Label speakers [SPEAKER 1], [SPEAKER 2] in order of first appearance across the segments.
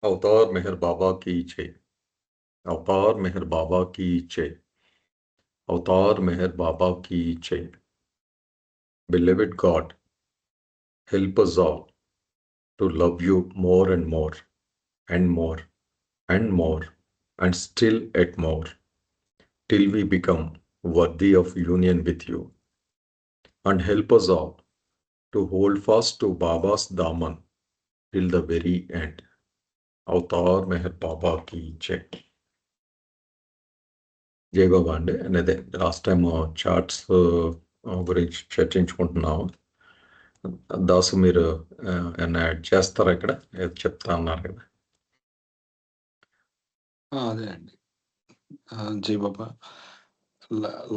[SPEAKER 1] अवतार मेहर बाबा की जय। अवतार मेहर बाबा की जय। अवतार मेहर बाबा की जय। Beloved God, help us all to love you more and more and more and more and still yet more till we become worthy of union with you. And help us all to hold fast to Baba's Daman till the very end. Avatar Meher Baba की जय. జై బాబా అండి అనేది last time charts గురించి చర్చించుకుంటున్నాం. దాసు మీరు ఏమైనా add చేస్తారా ఇక్కడ? ఏదో చెప్తా అన్నారు కదా.
[SPEAKER 2] అదే అండి. జై బాబా.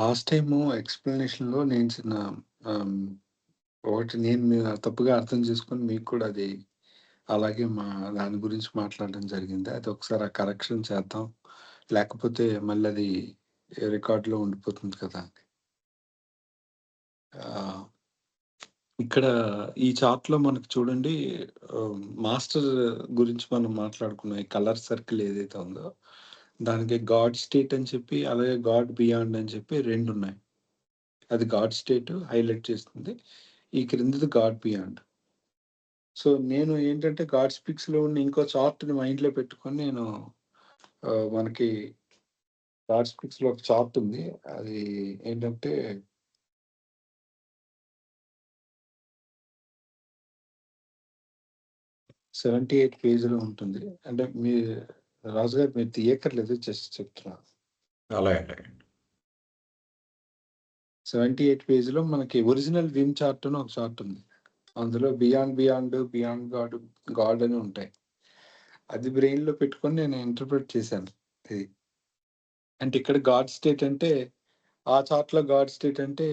[SPEAKER 2] లాస్ట్ టైము ఎక్స్‌ప్లనేషన్‌లో నేను చిన్న ఒకటి నేను తప్పుగా అర్థం చేసుకొని మీకు కూడా అది అలాగే దాని గురించి మాట్లాడడం జరిగింది. అది ఒకసారి ఆ కరెక్షన్ చేద్దాం. లేకపోతే మళ్ళీ అది రికార్డ్‌లో ఉండిపోతుంది కదా అని. ఇక్కడ ఈ చార్ట్‌లో మనకు చూడండి మాస్టర్ గురించి మనం మాట్లాడుకున్నాం. ఈ కలర్ సర్కిల్ ఏదైతే ఉందో దానికి గాడ్ స్టేట్ అని చెప్పి, అలాగే గాడ్ బియాండ్ అని చెప్పి 2 ఉన్నాయి. అది గాడ్ స్టేట్ హైలైట్ చేస్తుంది. ఈ క్రిందది గాడ్ బియాండ్. సో, నేను ఏంటంటే గాడ్ స్పీక్స్‌లో ఉన్న ఇంకో చార్ట్‌ని మైండ్‌లో పెట్టుకొని నేను మనకి గాడ్ స్పీక్స్‌లో ఒక చార్ట్ ఉంది. అది ఏంటంటే 78 పేజ్‌లో ఉంటుంది. అంటే రాజు గారు మీరు తీయక్కర్లేదు, జస్ట్ చెప్తున్నా.
[SPEAKER 1] అలాగే
[SPEAKER 2] 78 పేజ్‌లో మనకి ఒరిజినల్ విమ్ చార్ట్ అని ఒక చార్ట్ ఉంది. అందులో బియాండ్ గాడ్ అని ఉంటాయి. అది బ్రెయిన్‌లో పెట్టుకొని నేను ఇంటర్ప్రిట్ చేశాను ఇది. అంటే ఇక్కడ గాడ్ స్టేట్ అంటే ఆ చార్ట్‌లో గాడ్ స్టేట్ అంటే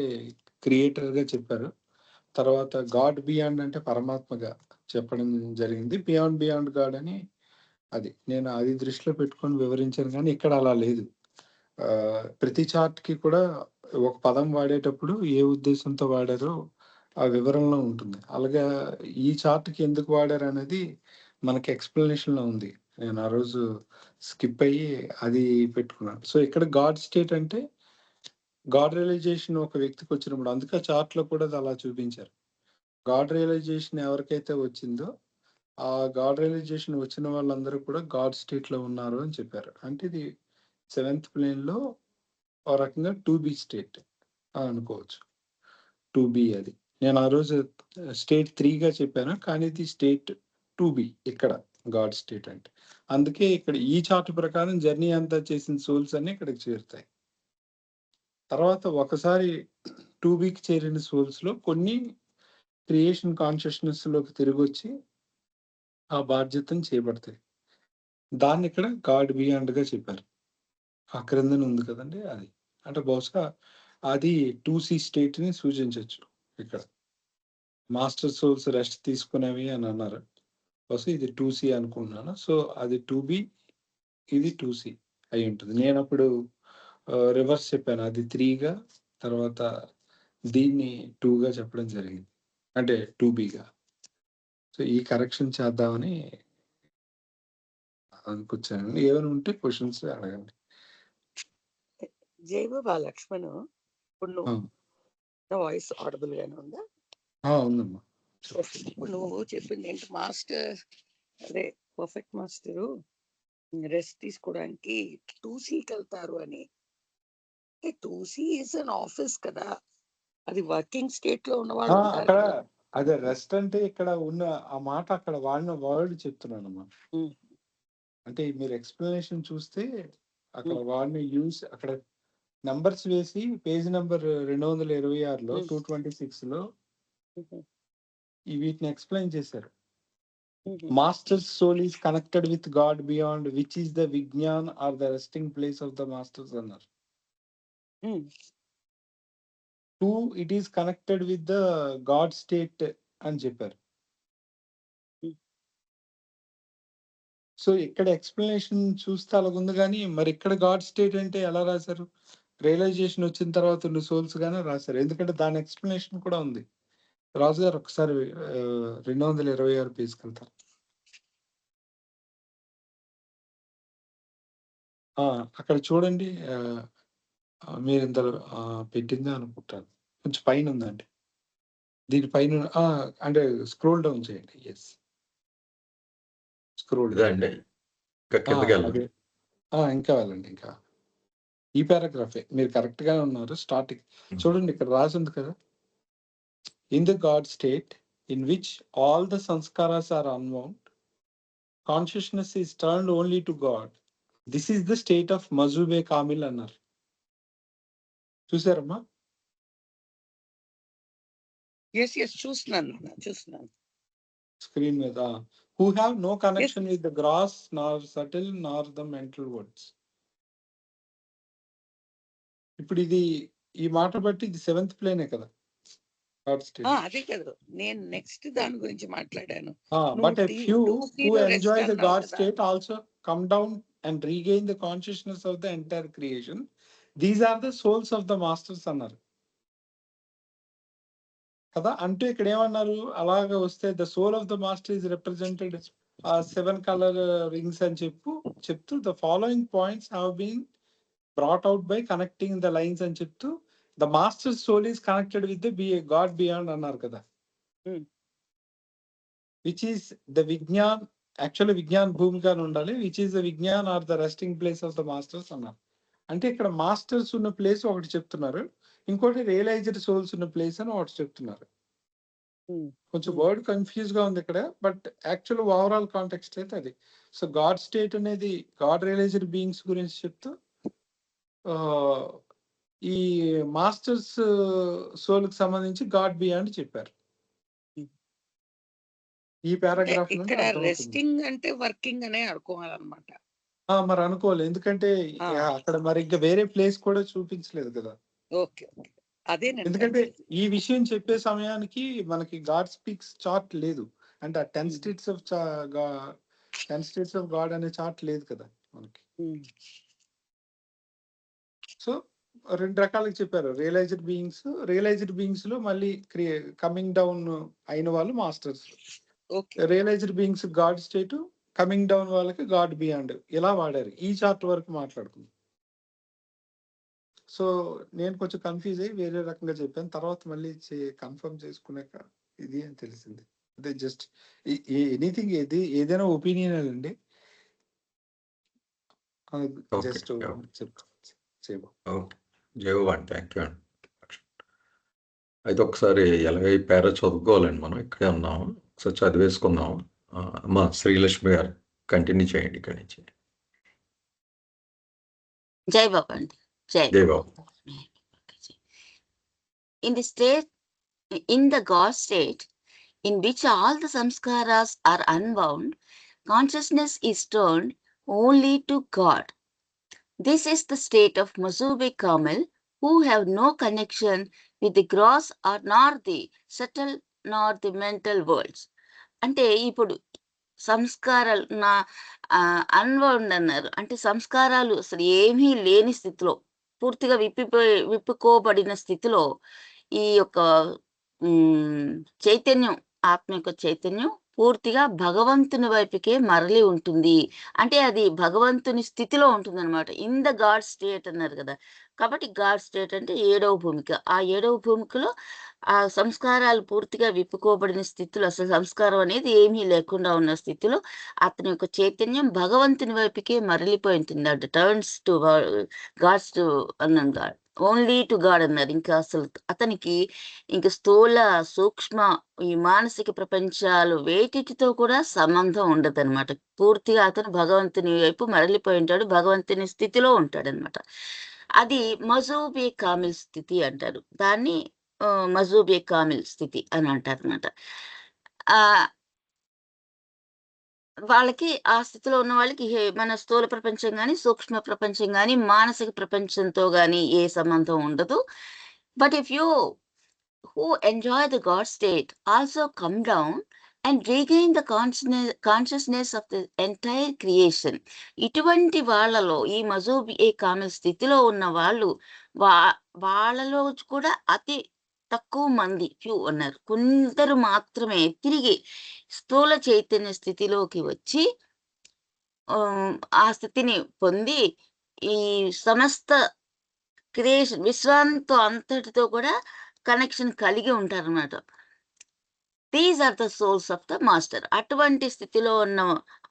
[SPEAKER 2] క్రియేటర్‌గా చెప్పారు. తర్వాత గాడ్ బియాండ్ అంటే పరమాత్మగా చెప్పడం జరిగింది. బియాండ్ గాడ్ అని అది. నేను అది దృష్టిలో పెట్టుకొని వివరించాను గానీ ఇక్కడ అలా లేదు. ప్రతి చార్ట్‌కి కూడా ఒక పదం వాడేటప్పుడు ఏ ఉద్దేశంతో వాడారో ఆ వివరణలో ఉంటుంది. అలాగా ఈ చార్ట్‌కి ఎందుకు వాడారనేది మనకి ఎక్స్‌ప్లనేషన్‌లో ఉంది. నేను ఆ రోజు స్కిప్ అయ్యి అది పెట్టుకున్నాను. సో, ఇక్కడ గాడ్ స్టేట్ అంటే గాడ్ రియలైజేషన్ ఒక వ్యక్తికొచ్చినప్పుడు అందుకే ఆ చార్ట్‌లో కూడా అది అలా చూపించారు. గాడ్ రియలైజేషన్ ఎవరికైతే వచ్చిందో, ఆ గాడ్ రియలైజేషన్ వచ్చిన వాళ్ళందరూ కూడా గాడ్ స్టేట్‌లో ఉన్నారు అని చెప్పారు. అంటే ఇది సెవెంత్ ప్లేన్‌లో ఓ రకంగా 2బీ స్టేట్ అనుకోవచ్చు. 2బీ అది. నేను ఆ రోజు స్టేట్ 3గా చెప్పాను. కానీ ఇది స్టేట్ 2బీ ఇక్కడ గాడ్ స్టేట్ అంటే. అందుకే ఇక్కడ ఈ చార్ట్ ప్రకారం జర్నీ అంతా చేసిన సోల్స్ అన్నీ ఇక్కడికి చేరుతాయి. తర్వాత ఒకసారి 2బీకి చేరిన సోల్స్‌లో కొన్ని క్రియేషన్ కాన్షియస్‌నెస్‌లోకి తిరిగొచ్చి ఆ బాధ్యతను చేపడతాయి. దాన్నిక్కడ గాడ్ బియాండ్‌గా చెప్పారు. ఆ క్రిందన ఉంది కదండీ అది. అంటే బహుశా అది 2సీ స్టేట్‌ని సూచించొచ్చు ఇక్కడ. మాస్టర్ సోల్స్ రెస్ట్ తీసుకునేవి అని అన్నారు. బహుశా ఇది 2సీ అనుకుంటున్నాను. సో, అది 2బీ, ఇది 2సీ అయ్యుంటది. నేనప్పుడు రివర్స్ చెప్పాను. అది 3గా తర్వాత దీన్ని 2గా చెప్పడం జరిగింది. అంటే 2బీగా. సో, ఈ కరెక్షన్ చేద్దామని అనుకొచ్చానండి. ఏమైనా ఉంటే క్వెషన్స్ అడగండి.
[SPEAKER 3] జై బాబా లక్ష్మణు. ఇప్పుడు
[SPEAKER 2] ఆ!
[SPEAKER 3] నా వాయిస్ ఆడిబుల్ గానే ఉందా?
[SPEAKER 2] ఉందమ్మా.
[SPEAKER 3] ఇప్పుడు నువ్వు చెప్పింది ఏంటి మాస్టర్, అదే పర్ఫెక్ట్ మాస్టరు రెస్ట్ తీసుకోవడానికి 2సీకి వెళ్తారు అని. 2సీ ఇస్ అన్ ఆఫీస్ కదా, అది వర్కింగ్ స్టేట్ లో ఉన్న వాళ్ళు ఉంటారు
[SPEAKER 2] అక్కడ
[SPEAKER 3] కదా.
[SPEAKER 2] అదే రెస్ట్ అంటే ఇక్కడ ఉన్న ఆ మాట అక్కడ వాడిన వర్డ్ చెప్తున్నానమ్మా. అంటే మీరు ఎక్స్‌ప్లనేషన్ చూస్తే అక్కడ వాడిన యూజ్ అక్కడ నంబర్స్ వేసి పేజ్ నంబర్ 226లో 226లో వీటిని ఎక్స్‌ప్లెయిన్ చేశారు. Masters soul is connected with god beyond which is the Vigyan or the resting place of the masters అన్నారు. 2 it is connected with the God state అని చెప్పారు. సో, ఇక్కడ ఎక్స్‌ప్లనేషన్ చూస్తే అలాగుంది గానీ, మరి ఇక్కడ గాడ్ స్టేట్ అంటే ఎలా రాశారు? రియలైజేషన్ వచ్చిన తర్వాత ఉన్న సోల్స్ గానే రాశారు. ఎందుకంటే దాని ఎక్స్‌ప్లనేషన్ కూడా ఉంది. రాజు గారు ఒకసారి 226 పేజ్‌కెళ్తారా? అక్కడ చూడండి. మీరు ఇంతలో పెట్టిందే అనుకుంటాను. కొంచెం పైన ఉందండి. దీని పైన అంటే స్క్రోల్ డౌన్ చేయండి. ఎస్, స్క్రోల్
[SPEAKER 1] ఇదే
[SPEAKER 2] డౌన్.
[SPEAKER 1] అండి, ఇంకా కిందకి వెళ్ళండి.
[SPEAKER 2] అదే ఇంకా వెళ్ళండి. ఇంకా ఈ పారాగ్రాఫే మీరు కరెక్ట్ గా ఉన్నారు. స్టార్టింగ్ చూడండి, ఇక్కడ రాసి ఉంది కదా. In the God state in which all the sanskaras are unwound, consciousness is turned only to God. This is the state of మజూబే కామిల్ అన్నారు. చూసారమ్మా?
[SPEAKER 3] ఎస్ ఎస్ చూస్తున్నాను చూస్తున్నాను
[SPEAKER 2] స్క్రీన్ మీద. Who have no connection with the gross nor subtle nor the mental words. ఇప్పుడు ఇది ఈ మాట బట్టి ఇది 7th ప్లేనే కదా.
[SPEAKER 3] అదే కదా నేను నెక్స్ట్ దాని గురించి మాట్లాడాను.
[SPEAKER 2] But a few who enjoy the God state also come down and regain the consciousness of the entire creation. These are the souls of the masters అన్నారు కదా. అంటే ఇక్కడ ఏమన్నారు, అలాగ వస్తే the soul of the master is represented 7 colour rings అని చెప్తూ the following points have been brought out by connecting the lines అని చెప్తూ the master soul is connected with the God beyond అన్నారు కదా. Which is the Vigyan, actually Vigyan భూమిగా ఉండాలి. Which is the Vigyan or the resting place of the masters అన్నారు. అంటే ఇక్కడ masters ఉన్న ప్లేస్ ఒకటి చెప్తున్నారు, ఇంకోటి రియలైజ్డ్ సోల్స్ ఉన్న ప్లేస్ అని ఒకటి చెప్తున్నారు. కొంచెం వర్డ్ కన్ఫ్యూజ్ గా ఉంది ఇక్కడ, బట్ యాక్చువల్ ఓవరాల్ కాంటెక్స్ట్ అయితే అది. సో గాడ్ స్టేట్ అనేది గాడ్ రియలైజ్డ్ బీయింగ్స్ గురించి చెప్తూ ఈ మాస్టర్స్ సోల్ కి సంబంధించి గాడ్ బియాండ్ చెప్పారు. ఈ పారాగ్రాఫ్
[SPEAKER 3] ఇక్కడ రెస్టింగ్ అంటే వర్కింగ్ అనే అనుకోవాలన్నమాట.
[SPEAKER 2] మరి అనుకోవాలి, ఎందుకంటే అక్కడ మరి ఇంకా వేరే ప్లేస్ కూడా చూపించలేదు కదా.
[SPEAKER 3] ఓకే అదే,
[SPEAKER 2] ఎందుకంటే ఈ విషయం చెప్పే సమయానికి మనకి గాడ్ స్పీక్స్ చార్ట్ లేదు, అంటే ఆ 10 స్టేట్స్ ఆఫ్ గాడ్ అనే చార్ట్ లేదు కదా మనకి. సో 2 రకాలుగా చెప్పారు. రియలైజ్డ్ బీయింగ్స్ లో మళ్ళీ కమింగ్ డౌన్ అయిన వాళ్ళు masters. Realised beings god state, coming down వాళ్ళకి గాడ్ బియాండ్, ఇలా వాడారు. ఈ చార్ట్ వరకు మాట్లాడుకుందాం. సో నేను కొంచెం కన్ఫ్యూజ్ అయ్యి వేరే రకంగా చెప్పాను, తర్వాత మళ్ళీ కన్ఫర్మ్ చేసుకున్నాక ఇది అని తెలిసింది. అదే జస్ట్ ఎనీథింగ్ ఏదైనా ఒపీనియన్ అండి, జస్ట్
[SPEAKER 1] థ్యాంక్ యూ అండి. అయితే ఒకసారి ఎలాగై పేర చదువుకోవాలండి, మనం ఇక్కడే ఉన్నాము, ఒకసారి చదివేసుకుందాం. అమ్మా శ్రీలక్ష్మి గారు కంటిన్యూ చేయండి ఇక్కడి నుంచి.
[SPEAKER 4] జై బాబా అండి. జై
[SPEAKER 1] బాబా.
[SPEAKER 4] In the God state in which all the samskaras are unbound, consciousness is turned only to God. This is the state of Mazube Kamil, who have no connection with the gross or nor the subtle nor the mental worlds. అంటే ఇప్పుడు సంస్కారాలు అన్వౌండ్ అన్నారు, అంటే సంస్కారాలు అసలు ఏమీ లేని స్థితిలో, పూర్తిగా విప్పుకోబడిన స్థితిలో ఈ యొక్క చైతన్యం, ఆత్మ యొక్క చైతన్యం పూర్తిగా భగవంతుని వైపుకే మరలి ఉంటుంది. అంటే అది భగవంతుని స్థితిలో ఉంటుంది అనమాట. ఇన్ ద గాడ్ స్టేట్ అన్నారు కదా, కాబట్టి గాడ్ స్టేట్ అంటే 7వ భూమిక. ఆ 7వ భూమికలో ఆ సంస్కారాలు పూర్తిగా విప్పుకోబడిన స్థితిలో, అసలు సంస్కారం అనేది ఏమీ లేకుండా ఉన్న స్థితిలో అతని యొక్క చైతన్యం భగవంతుని వైపుకే మరలిపోయి ఉంటుంది. అంటే టర్న్స్ టు గాడ్స్ టు అన్నాను, గాడ్ ఓన్లీ టు గాడ్ అన్నారు. ఇంకా అసలు అతనికి ఇంక స్థూల సూక్ష్మ ఈ మానసిక ప్రపంచాలు వేటితో కూడా సంబంధం ఉండదు అనమాట. పూర్తిగా అతను భగవంతుని వైపు మరలిపోయి ఉంటాడు, భగవంతుని స్థితిలో ఉంటాడనమాట. అది మజూబే కామిల్ స్థితి అంటారు. దాన్ని మజూబే కామిల్ స్థితి అని అంటారు అనమాట. వాళ్ళకి ఆ స్థితిలో ఉన్న వాళ్ళకి మన స్థూల ప్రపంచం కానీ, సూక్ష్మ ప్రపంచం కానీ, మానసిక ప్రపంచంతో కానీ ఏ సంబంధం ఉండదు. But if you who enjoy the God state also come down and regain the consciousness of the entire creation. ఇటువంటి వాళ్ళలో ఈ మజూబ్ ఏ కామిల్ స్థితిలో ఉన్న వాళ్ళు వాళ్ళలో కూడా అతి తక్కువ మంది, ఫ్యూ అన్నారు, కొందరు మాత్రమే తిరిగి స్థూల చైతన్య స్థితిలోకి వచ్చి ఆ స్థితిని పొంది ఈ సమస్త క్రియేషన్ విశ్వాంతో అంతటితో కూడా కనెక్షన్ కలిగి ఉంటారన్నమాట. These are the souls of the master. అటువంటి స్థితిలో ఉన్న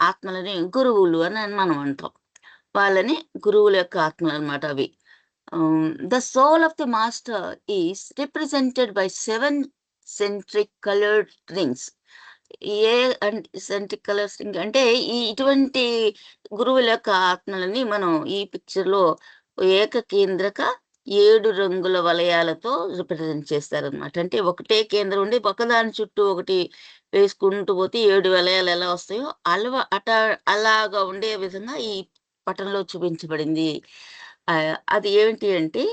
[SPEAKER 4] ఆత్మలని గురువులు అని మనం అంటాం. వాళ్ళని గురువుల యొక్క ఆత్మలు అనమాట అవి. The soul of the master is represented by 7 centric coloured rings. A centric colours ring అంటే ఇటువంటి గురువుల యొక్క ఆత్మలని మనం ఈ పిక్చర్ లో ఏకకేంద్రక 7 రంగుల వలయాలతో రిప్రజెంట్ చేస్తారనమాట. అంటే ఒకటే కేంద్రం ఉండి ఒకదాని చుట్టూ ఒకటి వేసుకుంటూ పోతే 7 వలయాలు ఎలా వస్తాయో అలాగా ఉండే విధంగా ఈ పటంలో చూపించబడింది. అది ఏమిటి అంటే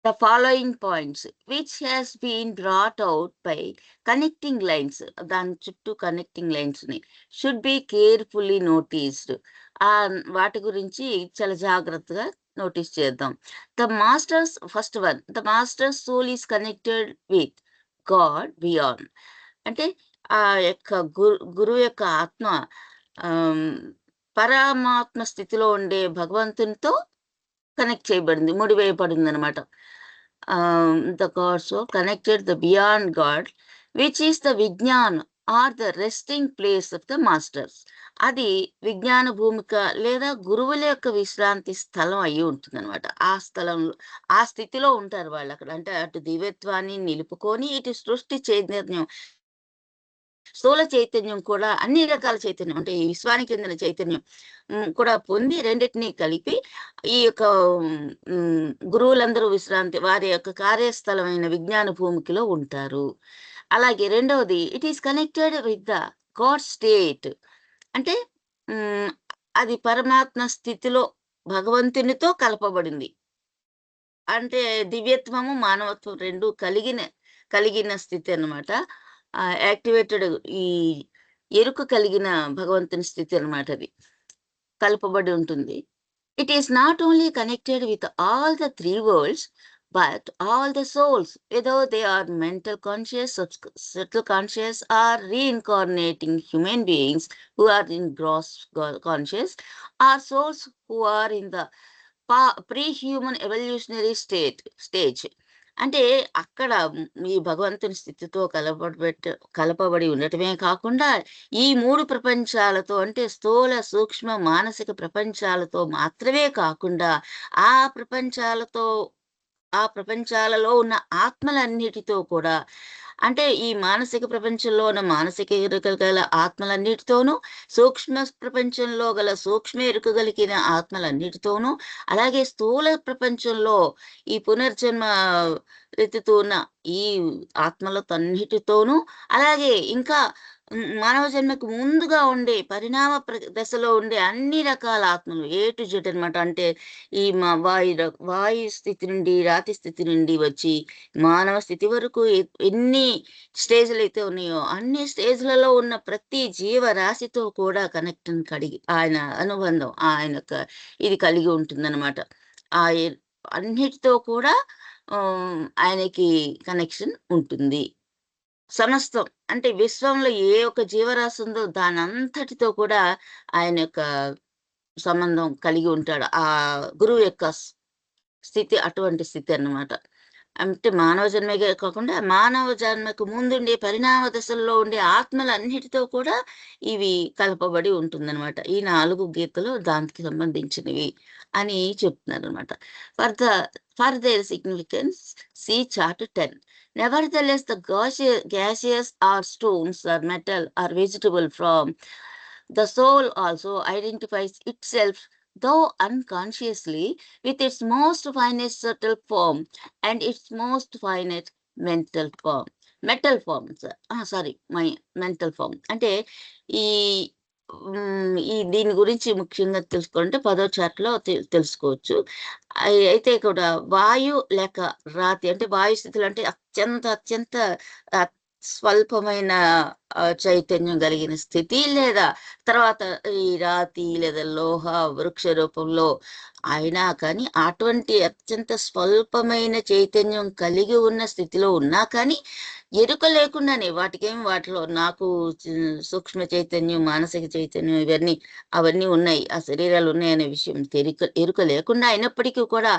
[SPEAKER 4] the following points which has been brought out by connecting lines, దాని చుట్టూ కనెక్టింగ్ లైన్స్ ని should be carefully noticed. వాటి గురించి చాలా జాగ్రత్తగా నోటీస్ చేద్దాం. The master's first one, the master's soul is connected with God beyond. అంటే ఆ యొక్క గురువు యొక్క ఆత్మ పరమాత్మ స్థితిలో ఉండే భగవంతునితో కనెక్ట్ చేయబడింది, ముడివేయబడింది అనమాట. The God soul connected the beyond God, which is the Vijnana or the resting place of the masters. అది విజ్ఞాన భూమిక లేదా గురువుల యొక్క విశ్రాంతి స్థలం అయి ఉంటుంది అనమాట. ఆ స్థలంలో ఆ స్థితిలో ఉంటారు వాళ్ళు అక్కడ. అంటే అటు దివ్యత్వాన్ని నిలుపుకొని ఇటు సృష్టి చైతన్యం, స్థూల చైతన్యం కూడా అన్ని రకాల చైతన్యం అంటే ఈ విశ్వానికి చెందిన చైతన్యం కూడా పొంది రెండింటినీ కలిపి ఈ యొక్క గురువులందరూ విశ్రాంతి వారి యొక్క కార్యస్థలమైన విజ్ఞాన భూమికిలో ఉంటారు. అలాగే రెండవది it is connected with the God state. అంటే అది పరమాత్మ స్థితిలో భగవంతునితో కలపబడింది. అంటే దివ్యత్వము మానవత్వం రెండు కలిగిన స్థితి అన్నమాట. యాక్టివేటెడ్ ఈ ఎరుక కలిగిన భగవంతుని స్థితి అన్నమాట. అది కలపబడి ఉంటుంది. It is not only connected with all the 3 worlds but all the souls, whether they are mental conscious, subtle conscious or reincarnating human beings who are in gross conscious, are souls who are in the pre-human evolutionary stage. అంటే అక్కడ ఈ భగవంతుని స్థితితో కలపబడి ఉండటమే కాకుండా ఈ 3 ప్రపంచాలతో అంటే స్థూల సూక్ష్మ మానసిక ప్రపంచాలతో మాత్రమే కాకుండా ఆ ప్రపంచాలలో ఉన్న ఆత్మలన్నిటితో కూడా, అంటే ఈ మానసిక ప్రపంచంలో ఉన్న మానసిక ఎరుక గల ఆత్మలన్నిటితోనూ, సూక్ష్మ ప్రపంచంలో గల సూక్ష్మ ఎరుక కలిగిన ఆత్మలన్నిటితోనూ, అలాగే స్థూల ప్రపంచంలో ఈ పునర్జన్మ రీతితో ఉన్న ఈ ఆత్మలతో అన్నిటితోనూ, అలాగే ఇంకా మానవ జన్మకు ముందుగా ఉండే పరిణామ దశలో ఉండే అన్ని రకాల ఆత్మలు A to Z అనమాట. అంటే ఈ వాయు స్థితి నుండి రాతి స్థితి నుండి వచ్చి మానవ స్థితి వరకు ఎన్ని స్టేజ్లు అయితే ఉన్నాయో అన్ని స్టేజ్లలో ఉన్న ప్రతి జీవరాశితో కూడా కనెక్షన్ కలిగి ఆయన అనుబంధం ఆయన ఇది కలిగి ఉంటుందన్నమాట. ఆ అన్నిటితో కూడా ఆయనకి కనెక్షన్ ఉంటుంది. సమస్తం అంటే విశ్వంలో ఏ ఒక్క జీవరాశి ఉందో దాని అంతటితో కూడా ఆయన యొక్క సంబంధం కలిగి ఉంటాడు. ఆ గురువు యొక్క స్థితి అటువంటి స్థితి అన్నమాట. అంటే మానవ జన్మగా కాకుండా మానవ జన్మకు ముందుండే పరిణామ దశల్లో ఉండే ఆత్మలన్నిటితో కూడా ఇవి కలపబడి ఉంటుందన్నమాట. ఈ 4 గీతలు దానికి సంబంధించినవి అని చెప్తున్నారు అనమాట. For their significance, see chart 10. Nevertheless, the gaseous or stones or metal or vegetable from the soul also identifies itself, though unconsciously, with its most finest subtle form and its most finite mental form. mental form. అంటే దీని గురించి ముఖ్యంగా తెలుసుకోవాలంటే 10వ chart లో తెలుసుకోవచ్చు. అయితే కూడా వాయు లేక రాతి అంటే వాయు స్థితులు అంటే అత్యంత స్వల్పమైన చైతన్యం కలిగిన స్థితి, లేదా తర్వాత ఈ రాతి లేదా లోహ వృక్ష రూపంలో అయినా కానీ అటువంటి అత్యంత స్వల్పమైన చైతన్యం కలిగి ఉన్న స్థితిలో ఉన్నా కానీ ఎరుక లేకుండానే వాటిలో నాకు సూక్ష్మ చైతన్యం, మానసిక చైతన్యం అవన్నీ ఉన్నాయి, ఆ శరీరాలు ఉన్నాయనే విషయం ఎరుక లేకుండా అయినప్పటికీ కూడా